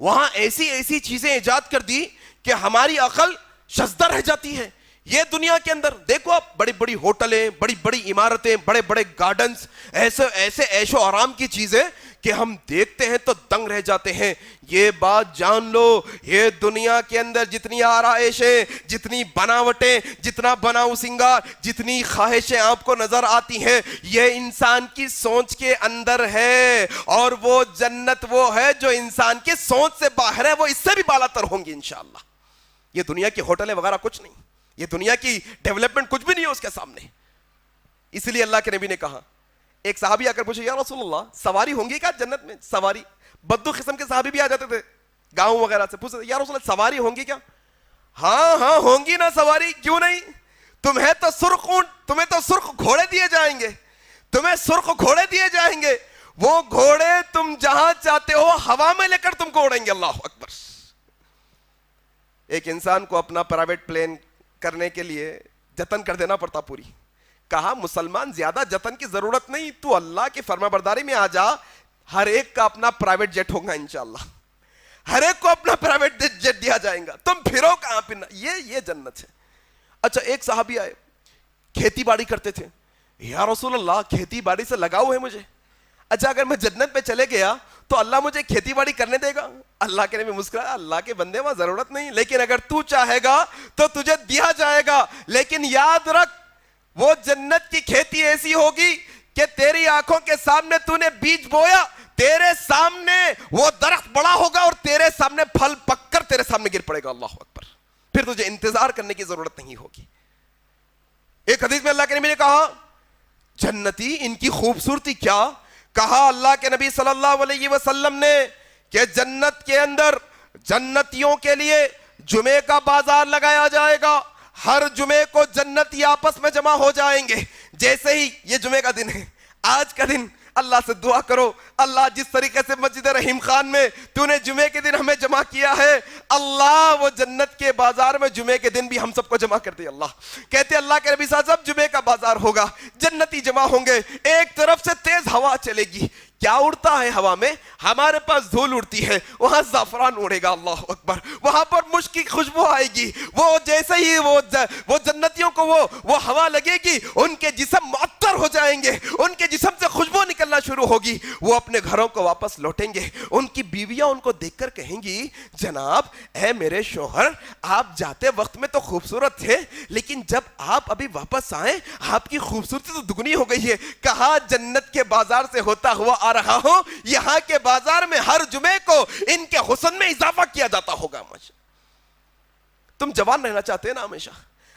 وہاں ایسی چیزیں ایجاد کر دی کہ ہماری عقل شزدہ رہ جاتی ہے۔ یہ دنیا کے اندر دیکھو آپ، بڑی بڑی ہوٹلیں، بڑی بڑی عمارتیں، بڑے بڑے گارڈنز، ایسے عیش و آرام کی چیزیں کہ ہم دیکھتے ہیں تو دنگ رہ جاتے ہیں۔ یہ بات جان لو، یہ دنیا کے اندر جتنی آرائشیں، جتنی بناوٹیں، جتنا بناؤ سنگار، جتنی خواہشیں آپ کو نظر آتی ہیں، یہ انسان کی سوچ کے اندر ہے، اور وہ جنت وہ ہے جو انسان کی سوچ سے باہر ہے، وہ اس سے بھی بالا تر ہوں گی انشاءاللہ۔ یہ دنیا کی ہوٹلیں وغیرہ کچھ نہیں، یہ دنیا کی ڈیولپمنٹ کچھ بھی نہیں ہے اس کے سامنے۔ اس لیے اللہ کے نبی نے کہا، ایک صحابی آ کر پوچھے یا رسول اللہ سواری ہوں گی کیا جنت میں؟ سواری، بدو قسم کے صحابی بھی آ جاتے تھے گاؤں وغیرہ سے، پوچھتے یا رسول اللہ سواری ہوں گی کیا؟ ہاں ہوں گی نا سواری، کیوں نہیں؟ تمہیں تو سرخ اونٹ، تمہیں تو سرخ گھوڑے دیے جائیں گے، تمہیں سرخ گھوڑے دیے جائیں گے، وہ گھوڑے تم جہاں چاہتے ہو ہوا میں لے کر تم کو اڑیں گے۔ اللہ اکبر۔ ایک انسان کو اپنا پرائیویٹ پلین کرنے کے لیے جتن کر دینا پڑتا پوری۔ کہا مسلمان زیادہ جتن کی ضرورت نہیں، تو اللہ کی فرما برداری میں آ جا، ہر ایک کا اپنا پرائیویٹ جیٹ ہوگا انشاءاللہ، ہر ایک کو اپنا پرائیویٹ جیٹ دیا جائے گا، تم پھرو کہاں پھرنا، یہ جنت ہے۔ اچھا ایک صحابی آئے، کھیتی باڑی کرتے تھے، یا رسول اللہ کھیتی باڑی سے لگاؤ ہے مجھے، اچھا اگر میں جنت میں چلے گیا تو اللہ مجھے کھیتی باڑی کرنے دے گا؟ اللہ کے نبی مسکرایا، اللہ کے بندے وہاں ضرورت نہیں، لیکن اگر تو چاہے گا تو تجھے دیا جائے گا، لیکن یاد رکھ وہ جنت کی کھیتی ایسی ہوگی کہ تیری آنکھوں کے سامنے تو نے بیج بویا، تیرے سامنے وہ درخت بڑا ہوگا اور تیرے سامنے پھل پک کر تیرے سامنے گر پڑے گا۔ اللہ اکبر۔ پھر تجھے انتظار کرنے کی ضرورت نہیں ہوگی۔ ایک حدیث میں اللہ کے نبی نے کہا جنتی ان کی خوبصورتی کیا؟ کہا اللہ کے نبی صلی اللہ علیہ وسلم نے کہ جنت کے اندر جنتیوں کے لیے جمعے کا بازار لگایا جائے گا، ہر جمعے کو جنتی آپس میں جمع ہو جائیں گے۔ جیسے ہی یہ جمعے کا دن ہے، آج کا دن، اللہ سے دعا کرو اللہ جس طریقے سے مسجد رحیم خان میں تو نے جمعے کے دن ہمیں جمع کیا ہے، اللہ وہ جنت کے بازار میں جمعے کے دن بھی ہم سب کو جمع کر دے۔ اللہ کہتے اللہ کے نبی صاحب جمعے کا بازار ہوگا، جنتی جمع ہوں گے، ایک طرف سے تیز ہوا چلے گی، کیا اڑتا ہے ہوا میں؟ ہمارے پاس دھول اڑتی ہے وہاں زعفران اڑے گا، اللہ اکبر، وہاں پر مشک کی خوشبو آئے گی، وہ جیسے ہی وہ جنتیوں کو وہ ہوا لگے گی ان کے جسم معطر ہو جائیں گے، ان کے جسم سے خوشبو نکلنا شروع ہوگی، وہ اپنے گھروں کو واپس لوٹیں گے، ان کی بیویاں ان کو دیکھ کر کہیں گی جناب اے میرے شوہر آپ جاتے وقت میں تو خوبصورت تھے لیکن جب آپ ابھی واپس آئیں آپ کی خوبصورتی تو دگنی ہو گئی ہے، کہا جنت کے بازار سے ہوتا ہوا آ رہا ہوں، یہاں کے بازار میں ہر جمعے کو ان کے حسن میں اضافہ کیا جاتا ہوگا۔ تم جوان رہنا چاہتے ہیں نا ہمیشہ،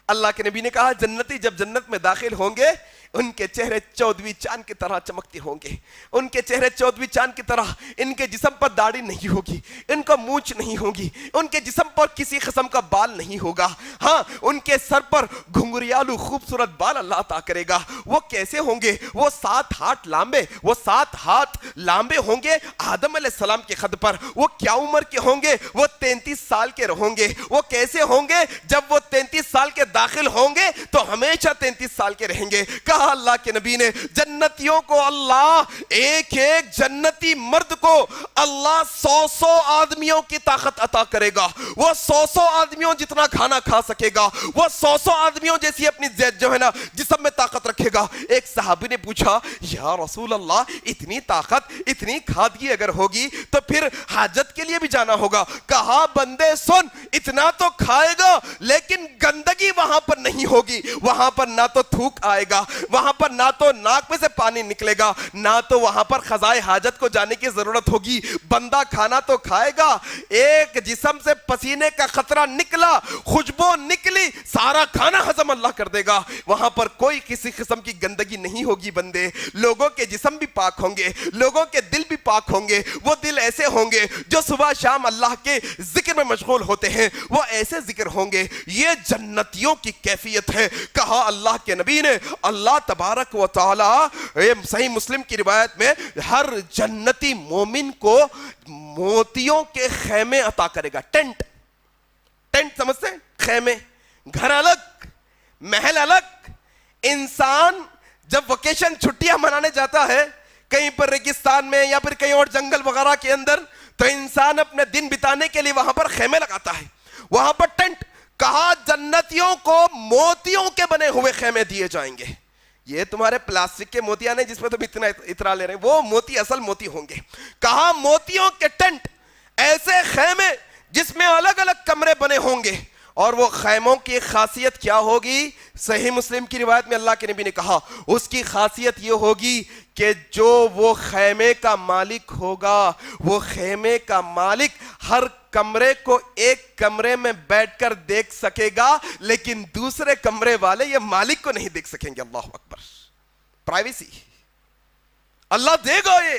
اللہ کے نبی نے کہا جنتی جب جنت میں داخل ہوں گے ان کے چہرے 14ویں چاند کی طرح چمکتے ہوں گے، ان کے چہرے 14ویں چاند کی طرح، ان کے جسم پر داڑھی نہیں ہوگی، ان کو مونچھ نہیں ہوگی، ان کے جسم پر کسی قسم کا بال نہیں ہوگا، ہاں ان کے سر پر گھنگریالو خوبصورت بال اللہ عطا کرے گا۔ وہ کیسے ہوں گے؟ وہ 7 ہاتھ لامبے، وہ 7 ہاتھ لامبے ہوں گے آدم علیہ السلام کے قد پر۔ وہ کیا عمر کے ہوں گے؟ وہ 33 سال کے ہوں گے۔ وہ کیسے ہوں گے؟ جب وہ 33 سال کے داخل ہوں گے تو ہمیشہ 33 سال کے رہیں گے۔ کہا اللہ کے نبی نے جنتیوں کو اللہ ایک ایک جنتی مرد کو اللہ 100 آدمیوں کی طاقت عطا کرے گا، وہ 100 آدمیوں جتنا کھانا کھا سکے گا، وہ 100 آدمیوں جیسی اپنی جو ہے نا جسم میں طاقت رکھے گا۔ ایک صحابی نے پوچھا یا رسول اللہ اتنی طاقت اتنی کھادگی اگر ہوگی تو پھر حاجت کے لیے بھی جانا ہوگا۔ کہا بندے سن، اتنا تو کھائے گا لیکن گندگی وہاں پر نہیں ہوگی، وہاں پر نہ تو تھوک آئے گا، وہاں پر نہ تو ناک میں سے پانی نکلے گا، نہ تو وہاں پر قضائے حاجت کو جانے کی ضرورت ہوگی۔ بندہ کھانا تو کھائے گا، ایک جسم سے پسینے کا قطرہ نکلا، خوشبو نکلی، سارا کھانا ہضم اللہ کر دے گا، وہاں پر کوئی کسی قسم کی گندگی نہیں ہوگی۔ بندے لوگوں کے جسم بھی پاک ہوں گے، لوگوں کے دل بھی پاک ہوں گے، وہ دل ایسے ہوں گے جو صبح شام اللہ کے ذکر میں مشغول ہوتے ہیں، وہ ایسے ذکر ہوں گے۔ یہ جنتیوں کی کیفیت ہے۔ کہا اللہ کے نبی نے اللہ تبارک و تعالی صحیح مسلم کی روایت میں ہر جنتی مومن کو موتیوں کے خیمے عطا کرے گا۔ ٹینٹ سمجھتے ہیں؟ خیمے، گھر الگ، محل الگ۔ انسان جب ویکیشن چھٹیاں منانے جاتا ہے کہیں پر ریگستان میں یا پھر کہیں اور جنگل وغیرہ کے اندر تو انسان اپنے دن بتانے کے لیے وہاں پر خیمے لگاتا ہے، وہاں پر ٹینٹ۔ کہا جنتیوں کو موتیوں کے بنے ہوئے خیمے دیے جائیں گے۔ یہ تمہارے پلاسٹک کے موتیاں نہیں جس پہ تم اتنا اترا لے رہے ہیں، وہ موتی اصل موتی ہوں گے۔ کہا موتیوں کے ٹینٹ، ایسے خیمے جس میں الگ الگ کمرے بنے ہوں گے، اور وہ خیموں کی خاصیت کیا ہوگی؟ صحیح مسلم کی روایت میں اللہ کے نبی نے کہا اس کی خاصیت یہ ہوگی کہ جو وہ خیمے کا مالک ہوگا، وہ خیمے کا مالک ہر کمرے کو ایک کمرے میں بیٹھ کر دیکھ سکے گا لیکن دوسرے کمرے والے یہ مالک کو نہیں دیکھ سکیں گے۔ اللہ اکبر، پرائیویسی اللہ دے گا۔ یہ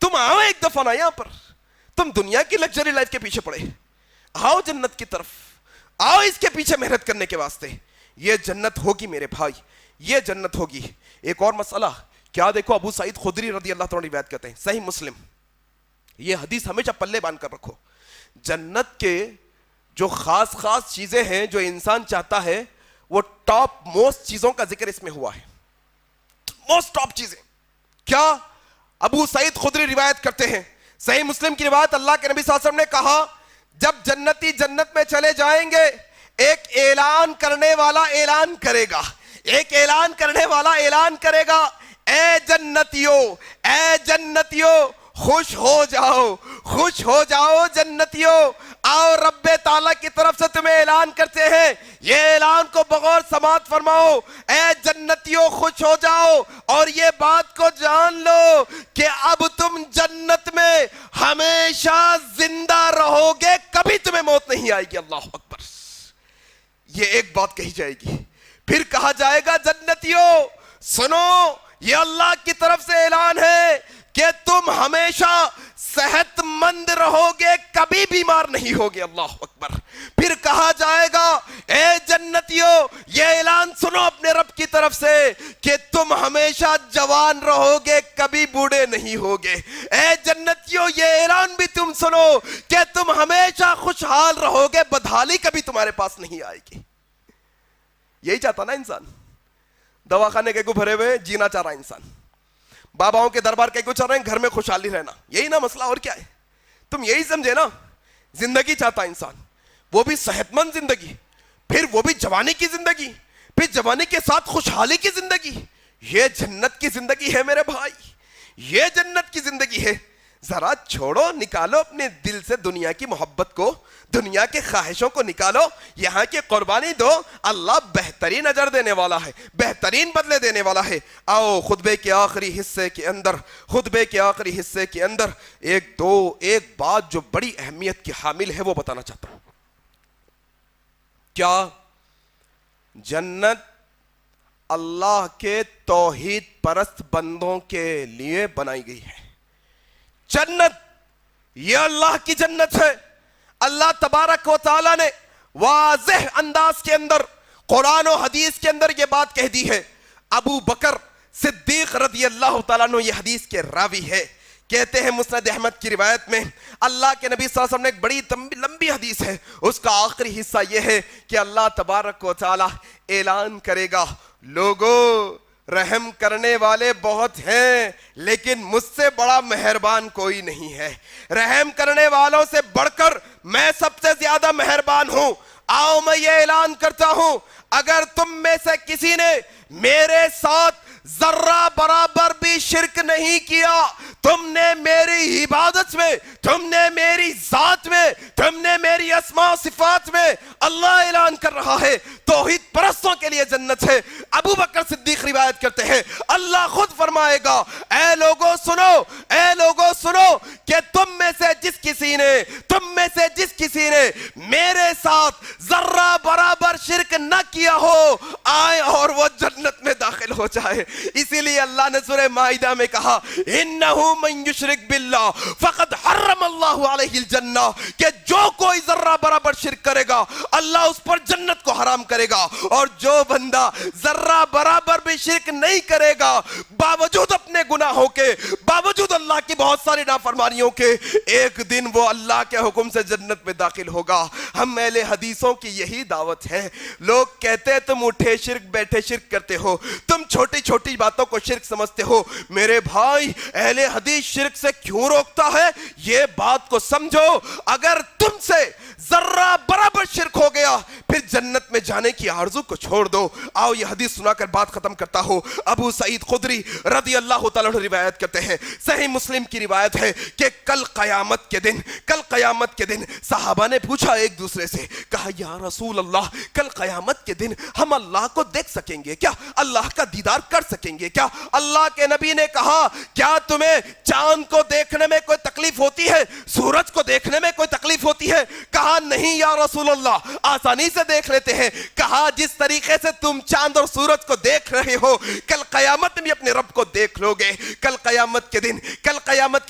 تم آؤ ایک دفعہ نا یہاں پر، تم دنیا کی لگژری لائف کے پیچھے پڑے، آؤ جنت کی طرف، آؤ اس کے پیچھے محنت کرنے کے واسطے۔ یہ جنت ہوگی میرے بھائی، یہ جنت ہوگی۔ ایک اور مسئلہ کیا دیکھو، ابو سعید خدری رضی اللہ تعالیٰ روایت کرتے ہیں، صحیح مسلم، یہ حدیث ہمیشہ پلے باندھ کر رکھو۔ جنت کے جو خاص چیزیں ہیں جو انسان چاہتا ہے وہ ٹاپ موسٹ چیزوں کا ذکر اس میں ہوا ہے۔ موسٹ ٹاپ چیزیں کیا؟ ابو سعید خدری روایت کرتے ہیں، صحیح مسلم کی روایت، اللہ کے نبی صلی اللہ علیہ وسلم نے کہا جب جنتی جنت میں چلے جائیں گے ایک اعلان کرنے والا اعلان کرے گا، ایک اعلان کرنے والا اعلان کرے گا، اے جنتیوں، اے جنتیوں خوش ہو جاؤ، خوش ہو جاؤ جنتیوں، آؤ رب تعالیٰ کی طرف سے تمہیں اعلان کرتے ہیں، یہ اعلان کو بغور سماعت فرماؤ، اے جنتیوں خوش ہو جاؤ اور یہ بات کو جان لو کہ اب تم جنت میں ہمیشہ زندہ رہو گے، کبھی تمہیں موت نہیں آئے گی۔ اللہ اکبر، یہ ایک بات کہی جائے گی۔ پھر کہا جائے گا جنتیوں سنو، یہ اللہ کی طرف سے اعلان ہے کہ تم ہمیشہ صحت مند رہو گے، کبھی بیمار نہیں ہوگے۔ اللہ اکبر۔ پھر کہا جائے گا اے جنتیوں یہ اعلان سنو اپنے رب کی طرف سے کہ تم ہمیشہ جوان رہو گے، کبھی بوڑھے نہیں ہوگے۔ اے جنتیوں یہ اعلان بھی تم سنو کہ تم ہمیشہ خوشحال رہو گے، بدحالی کبھی تمہارے پاس نہیں آئے گی۔ یہی چاہتا نا انسان، دواخانے کے کو بھرے ہوئے جینا چاہ رہا انسان، باباؤں کے دربار کے کچھ چل رہے ہیں, گھر میں خوشحالی رہنا, یہی نا مسئلہ, اور کیا ہے؟ تم یہی سمجھے نا, زندگی چاہتا انسان, وہ بھی صحت مند زندگی, پھر وہ بھی جوانی کی زندگی, پھر جوانی کے ساتھ خوشحالی کی زندگی. یہ جنت کی زندگی ہے میرے بھائی, یہ جنت کی زندگی ہے. ذرا چھوڑو, نکالو اپنے دل سے دنیا کی محبت کو, دنیا کے خواہشوں کو نکالو, یہاں کی قربانی دو. اللہ بہترین اجر دینے والا ہے, بہترین بدلے دینے والا ہے. آؤ خطبے کے آخری حصے کے اندر ایک بات جو بڑی اہمیت کی حامل ہے وہ بتانا چاہتا ہوں. کیا جنت اللہ کے توحید پرست بندوں کے لیے بنائی گئی ہے. جنت یہ اللہ کی جنت ہے. اللہ تبارک و تعالی نے واضح انداز کے اندر قرآن و حدیث کے اندر یہ بات کہہ دی ہے. ابو بکر صدیق رضی اللہ تعالیٰ عنہ یہ حدیث کے راوی ہے. کہتے ہیں مسند احمد کی روایت میں اللہ کے نبی صلی اللہ علیہ وسلم نے ایک بڑی لمبی حدیث ہے, اس کا آخری حصہ یہ ہے کہ اللہ تبارک و تعالی اعلان کرے گا, لوگوں رحم کرنے والے بہت ہیں لیکن مجھ سے بڑا مہربان کوئی نہیں ہے. رحم کرنے والوں سے بڑھ کر میں سب سے زیادہ مہربان ہوں. آؤ میں یہ اعلان کرتا ہوں, اگر تم میں سے کسی نے میرے ساتھ ذرہ برابر بھی شرک نہیں کیا, تم نے میری عبادت میں, تم نے میری ذات میں, تم نے میری اسماء و صفات میں, اللہ اعلان کر رہا ہے توحید پرستوں کے لیے جنت ہے. ابو بکر صدیق روایت کرتے ہیں اللہ خود فرمائے گا, اے لوگوں سنو کہ تم میں سے جس کسی نے میرے ساتھ ذرہ برابر شرک نہ کیا ہو, آئے اور وہ جنت میں داخل ہو جائے. اسی لیے اللہ نے سورہ مائدہ میں کہا انہو من یشرک باللہ فقد حرم اللہ علیہ الجنہ, کہ جو کوئی ذرہ برابر شرک کرے گا اللہ اس پر جنت کو حرام کرے گا. اور جو بندہ ذرہ برابر بھی شرک نہیں کرے گا, باوجود اپنے گناہوں کے, باوجود اللہ کی بہت ساری نافرمانیوں کے, ایک دن وہ اللہ کے حکم سے جنت میں داخل ہوگا. ہم اہل حدیثوں کی یہی دعوت ہے. لوگ کہتے ہیں تم اٹھے شرک بیٹھے شرک کرتے ہو, تم چھوٹی چھوٹی باتوں کو شرک سمجھتے ہو. میرے بھائی اہل حدیث شرک سے کیوں روکتا ہے, یہ بات کو سمجھو. اگر تم سے ذرہ برابر شرک ہو گیا پھر جنت میں جانے کی آرزو کو چھوڑ دو. آؤ یہ حدیث سنا کر بات ختم کرتا ہوں. ابو سعید خدری رضی اللہ تعالیٰ عنہ روایت کرتے ہیں, صحیح مسلم کی روایت ہے کہ کل قیامت کے دن صحابہ نے پوچھا ایک دوسرے سے, کہا یا رسول اللہ کل قیامت کے دن ہم اللہ کو دیکھ سکیں گے کیا, اللہ کا دیدار کر سکیں گے کیا؟ اللہ کے نبی نے کہا کیا تمہیں چاند کو دیکھنے میں کوئی تکلیف ہوتی ہے, سورج کو دیکھنے میں کوئی تکلیف ہوتی ہے؟ کہا نہیں یا رسول اللہ, آسانی سے دیکھ لیتے ہیں. کہا جس طریقے سے تم چاند اور سورج کو دیکھ رہے ہو کل قیامت میں اپنے رب کو دیکھ لو گے. کل قیامت کے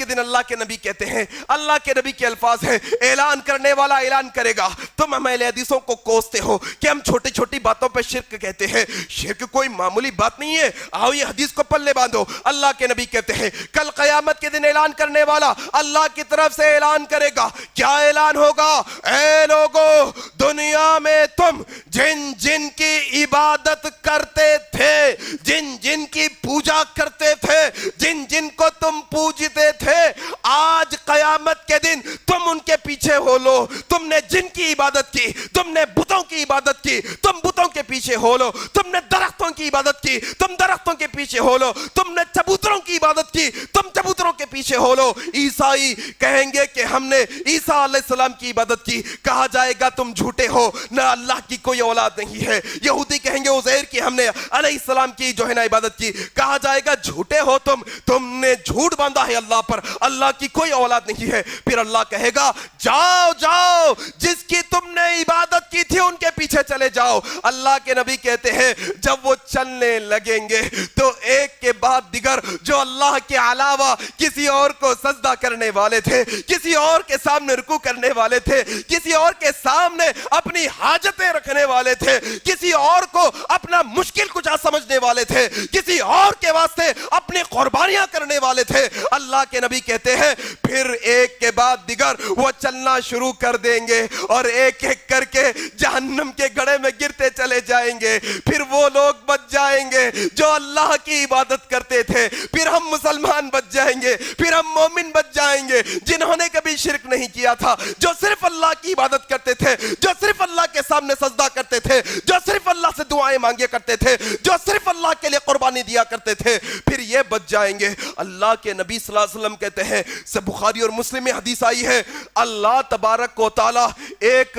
دن اللہ کے نبی کہتے ہیں, اللہ کے نبی کے الفاظ ہیں, اعلان کرنے والا اعلان کرے گا. تم ہم اہل حدیثوں کو کوستے ہو کہ ہم چھوٹی چھوٹی باتوں پہ شرک کہتے ہیں. شرک کوئی معمولی بات نہیں ہے. آؤ یہ حدیث کو پلے باندھو. اللہ کے نبی کہتے ہیں کل قیامت کے دن اعلان کرنے والا اللہ کی طرف سے اعلان کرے گا. کیا اعلان ہوگا؟ اے لوگو, دنیا میں تم جن کی عبادت کرتے تھے, جن کی پوجا کرتے تھے, جن کو تم پوجتے تھے, آج قیامت کے دن تم ان کے پیچھے ہو لو. تم نے جن کی عبادت کی, تم نے بتوں کی عبادت کی, تم بتوں کے پیچھے ہو لو. تم نے درختوں کی عبادت کی, تم درختوں کے پیچھے ہو لو. تم نے چبوتروں کی عبادت کی, تم چبوتروں کے پیچھے ہو لو. عیسائی کہیں گے کہ ہم نے عیسیٰ علیہ السلام کی عبادت کی. کہا جائے گا تم جھوٹے ہو, نہ اللہ کی کوئی اولاد نہیں ہے. یہودی کہیں گے عزیر کی ہم نے علیہ السلام کی جو ہے نا عبادت کی. کہا جائے گا جھوٹے ہو تم نے جھوٹ باندھا ہے اللہ پر, اللہ کی کوئی اولاد نہیں ہے. پھر اللہ کہے گا جاؤ جس کی تم نے عبادت کی تھی ان کے پیچھے چلے جاؤ. اللہ کے نبی کہتے ہیں جب وہ چلنے لگیں گے تو ایک کے بعد دیگر جو اللہ کے علاوہ کسی اور کو سجدہ کرنے والے تھے, کسی اور کے سامنے رکوع کرنے والے تھے, کسی اور کے سامنے اپنی حاجتیں رکھنے والے تھے, کسی اور کو اپنا مشکل کچھ سمجھنے والے تھے, کسی اور کے واسطے اپنی قربانیاں کرنے والے تھے, اللہ کے نبی کہتے ہیں پھر ایک کے بعد دیگر وہ چلنا شروع کر دیں گے اور ایک ایک کر کے جہنم کے گڑھے میں گرتے چلے جائیں گے. پھر وہ لوگ بچ جائیں گے جو اللہ کی عبادت کرتے تھے, پھر ہم مسلمان بچ جائیں گے, پھر ہم مومن بچ جائیں گے جنہوں نے کبھی شرک نہیں کیا تھا, جو صرف اللہ کی عبادت کرتے تھے, جو صرف اللہ کے سامنے سجدہ کرتے تھے, جو صرف اللہ سے دعائیں مانگے کرتے تھے, جو صرف اللہ کے لیے قربانی دیا کرتے تھے. پھر یہ بچ جائیں گے. اللہ کے نبی صلی اللہ علیہ وسلم کہتے ہیں, سے بخاری اور مسلم میں حدیث آئی ہے, اللہ تبارک و تعالی ایک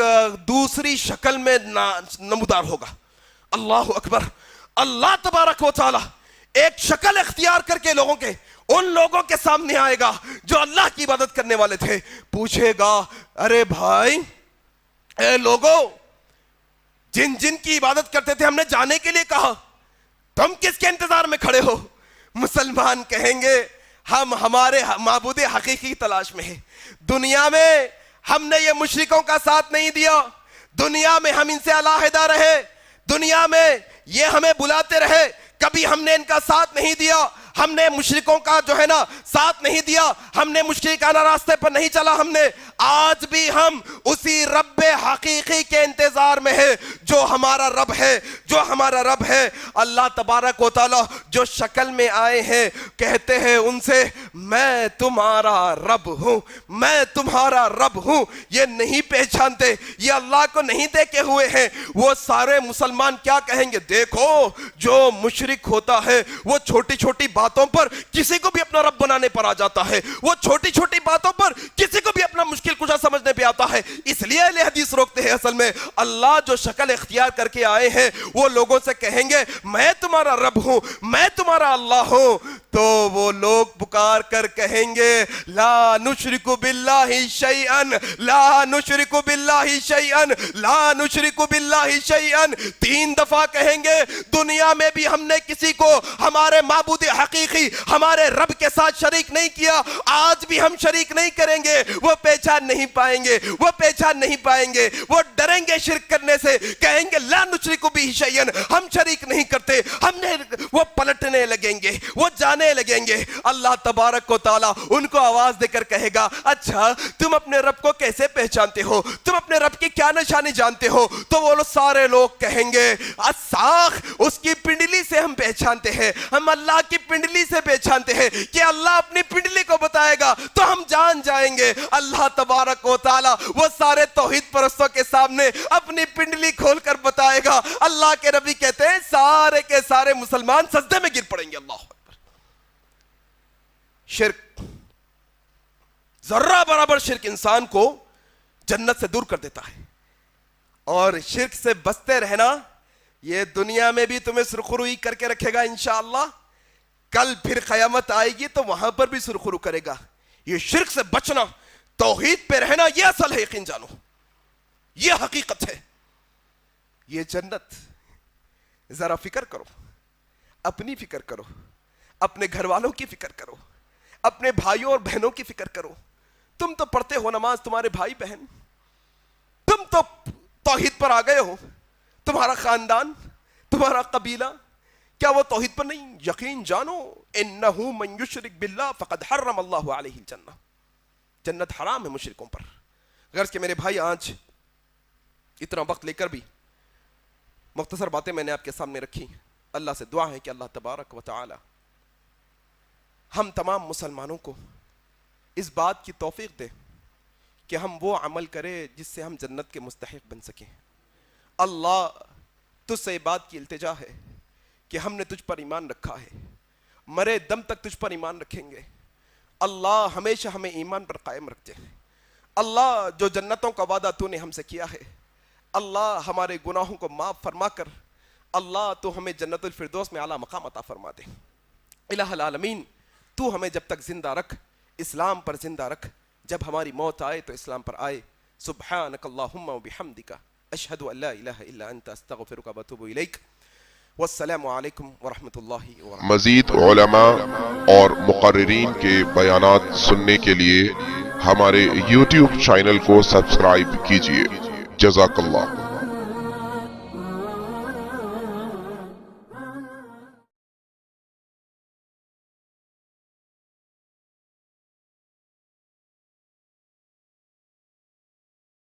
دوسری شکل میں نمودار ہوگا. اللہ اکبر. اللہ تبارک و تعالی ایک شکل اختیار کر کے لوگوں کے, ان لوگوں کے سامنے آئے گا جو اللہ کی عبادت کرنے والے تھے. پوچھے گا, ارے بھائی, اے لوگوں, جن جن کی عبادت کرتے تھے ہم نے جانے کے لیے کہا, تم کس کے انتظار میں کھڑے ہو؟ مسلمان کہیں گے, ہم ہمارے معبود حقیقی تلاش میں ہیں. دنیا میں ہم نے یہ مشرکوں کا ساتھ نہیں دیا, دنیا میں ہم ان سے علیحدہ رہے, دنیا میں یہ ہمیں بلاتے رہے, کبھی ہم نے ان کا ساتھ نہیں دیا, ہم نے مشرکوں کا جو ہے نا ساتھ نہیں دیا, ہم نے مشرکانہ راستے پر نہیں چلا. ہم نے آج بھی ہم اسی رب حقیقی کے انتظار میں ہے جو ہمارا رب ہے, جو ہمارا رب ہے. اللہ تبارک و تعالی جو شکل میں آئے ہیں کہتے ہیں ان سے, میں تمہارا رب ہوں, میں تمہارا رب ہوں. یہ نہیں پہچانتے, یہ اللہ کو نہیں دیکھے ہوئے ہیں. وہ سارے مسلمان کیا کہیں گے؟ دیکھو جو مشرک ہوتا ہے وہ چھوٹی چھوٹی باتوں پر کسی کو بھی اپنا رب بنانے پر آ جاتا ہے, وہ چھوٹی چھوٹی باتوں پر کسی کو بھی اپنا مشکل کشا سمجھنے پہ آتا ہے. اس لیے اہل حدیث روکتے ہیں. اصل میں اللہ جو شکل اختیار کر کے آئے ہیں وہ لوگوں سے کہیں گے میں تمہارا رب ہوں, میں تمہارا اللہ ہوں, تو وہ لوگ پکار کر کہیں گے لا نشرک باللہ شیئا, لا نشرک باللہ شیئا, لا نشرک باللہ شیئا. 3 دفعہ کہیں گے. دنیا میں بھی ہم نے کسی کو ہمارے معبود حقیقی ہمارے رب کے ساتھ شریک نہیں کیا, آج بھی ہم شریک نہیں کریں گے. وہ پہچان نہیں پائیں گے, وہ پہچان نہیں پائیں گے, وہ ڈریں گے شرک کرنے سے, کہیں گے لا نشرک بہ شیئا, ہم شریک نہیں کرتے. ہم نے وہ پلٹنے لگیں گے, وہ جانے لگیں گے. اللہ تبارک و تعالی ان کو آواز دے کر کہے گا, اچھا تم اپنے رب کو کیسے پہچانتے ہو, تم اپنے رب کی کیا نشانی جانتے ہو؟ تو وہ سارے لوگ کہیں گے اساخ, اس کی پنڈلی سے ہم پہچانتے ہیں, ہم اللہ کی پنڈلی سے پہچانتے ہیں کہ اللہ اپنی پنڈلی کو بتائے گا تو ہم جان جائیں گے. اللہ تبارک و تعالی وہ سارے توحید پرستوں کے سامنے اپنی پنڈلی کھول کر بتائے گا. اللہ کے نبی کہتے ہیں سارے کے سارے مسلمان سجدے میں گر پڑیں گے. اللہ اکبر. شرک, ذرہ برابر شرک انسان کو جنت سے دور کر دیتا ہے, اور شرک سے بچتے رہنا یہ دنیا میں بھی تمہیں سرخروئی کر کے رکھے گا انشاءاللہ, کل پھر قیامت آئے گی تو وہاں پر بھی سرخرو کرے گا. یہ شرک سے بچنا, توحید پہ رہنا, یہ اصل ہے. یقین جانو یہ حقیقت ہے, یہ جنت. ذرا فکر کرو, اپنی فکر کرو, اپنے گھر والوں کی فکر کرو, اپنے بھائیوں اور بہنوں کی فکر کرو. تم تو پڑھتے ہو نماز, تمہارے بھائی بہن, تم تو توحید پر آ گئے ہو, تمہارا خاندان, تمہارا قبیلہ, کیا وہ توحید پر نہیں؟ یقین جانو انہو من یشرک باللہ فقد حرم اللہ علیہ الجنہ, جنت حرام ہے مشرکوں پر. غرض کہ میرے بھائی آج اتنا وقت لے کر بھی مختصر باتیں میں نے آپ کے سامنے رکھی. اللہ سے دعا ہے کہ اللہ تبارک و تعالی ہم تمام مسلمانوں کو اس بات کی توفیق دے کہ ہم وہ عمل کریں جس سے ہم جنت کے مستحق بن سکیں. اللہ تجھ سے بات کی التجا ہے کہ ہم نے تجھ پر ایمان رکھا ہے, مرے دم تک تجھ پر ایمان رکھیں گے. اللہ ہمیشہ ہمیں ایمان پر قائم رکھتے ہیں. اللہ جو جنتوں کا وعدہ تو نے ہم سے کیا ہے, اللہ ہمارے گناہوں کو معاف فرما کر اللہ تو ہمیں جنت الفردوس میں اعلیٰ مقام عطا فرما دے. الہ العالمین تو ہمیں جب تک زندہ رکھ, اسلام پر زندہ رکھ, جب ہماری موت آئے تو اسلام پر آئے. سبحانک اللہم و بحمدک اشہد ان لا الہ الا انت استغفرک و اتوب الیک. والسلام علیکم ورحمۃ اللہ وبرکاتہ. مزید علماء اور مقررین کے بیانات سننے کے لیے ہمارے YouTube چینل کو سبسکرائب کیجیے. جزاک اللہ.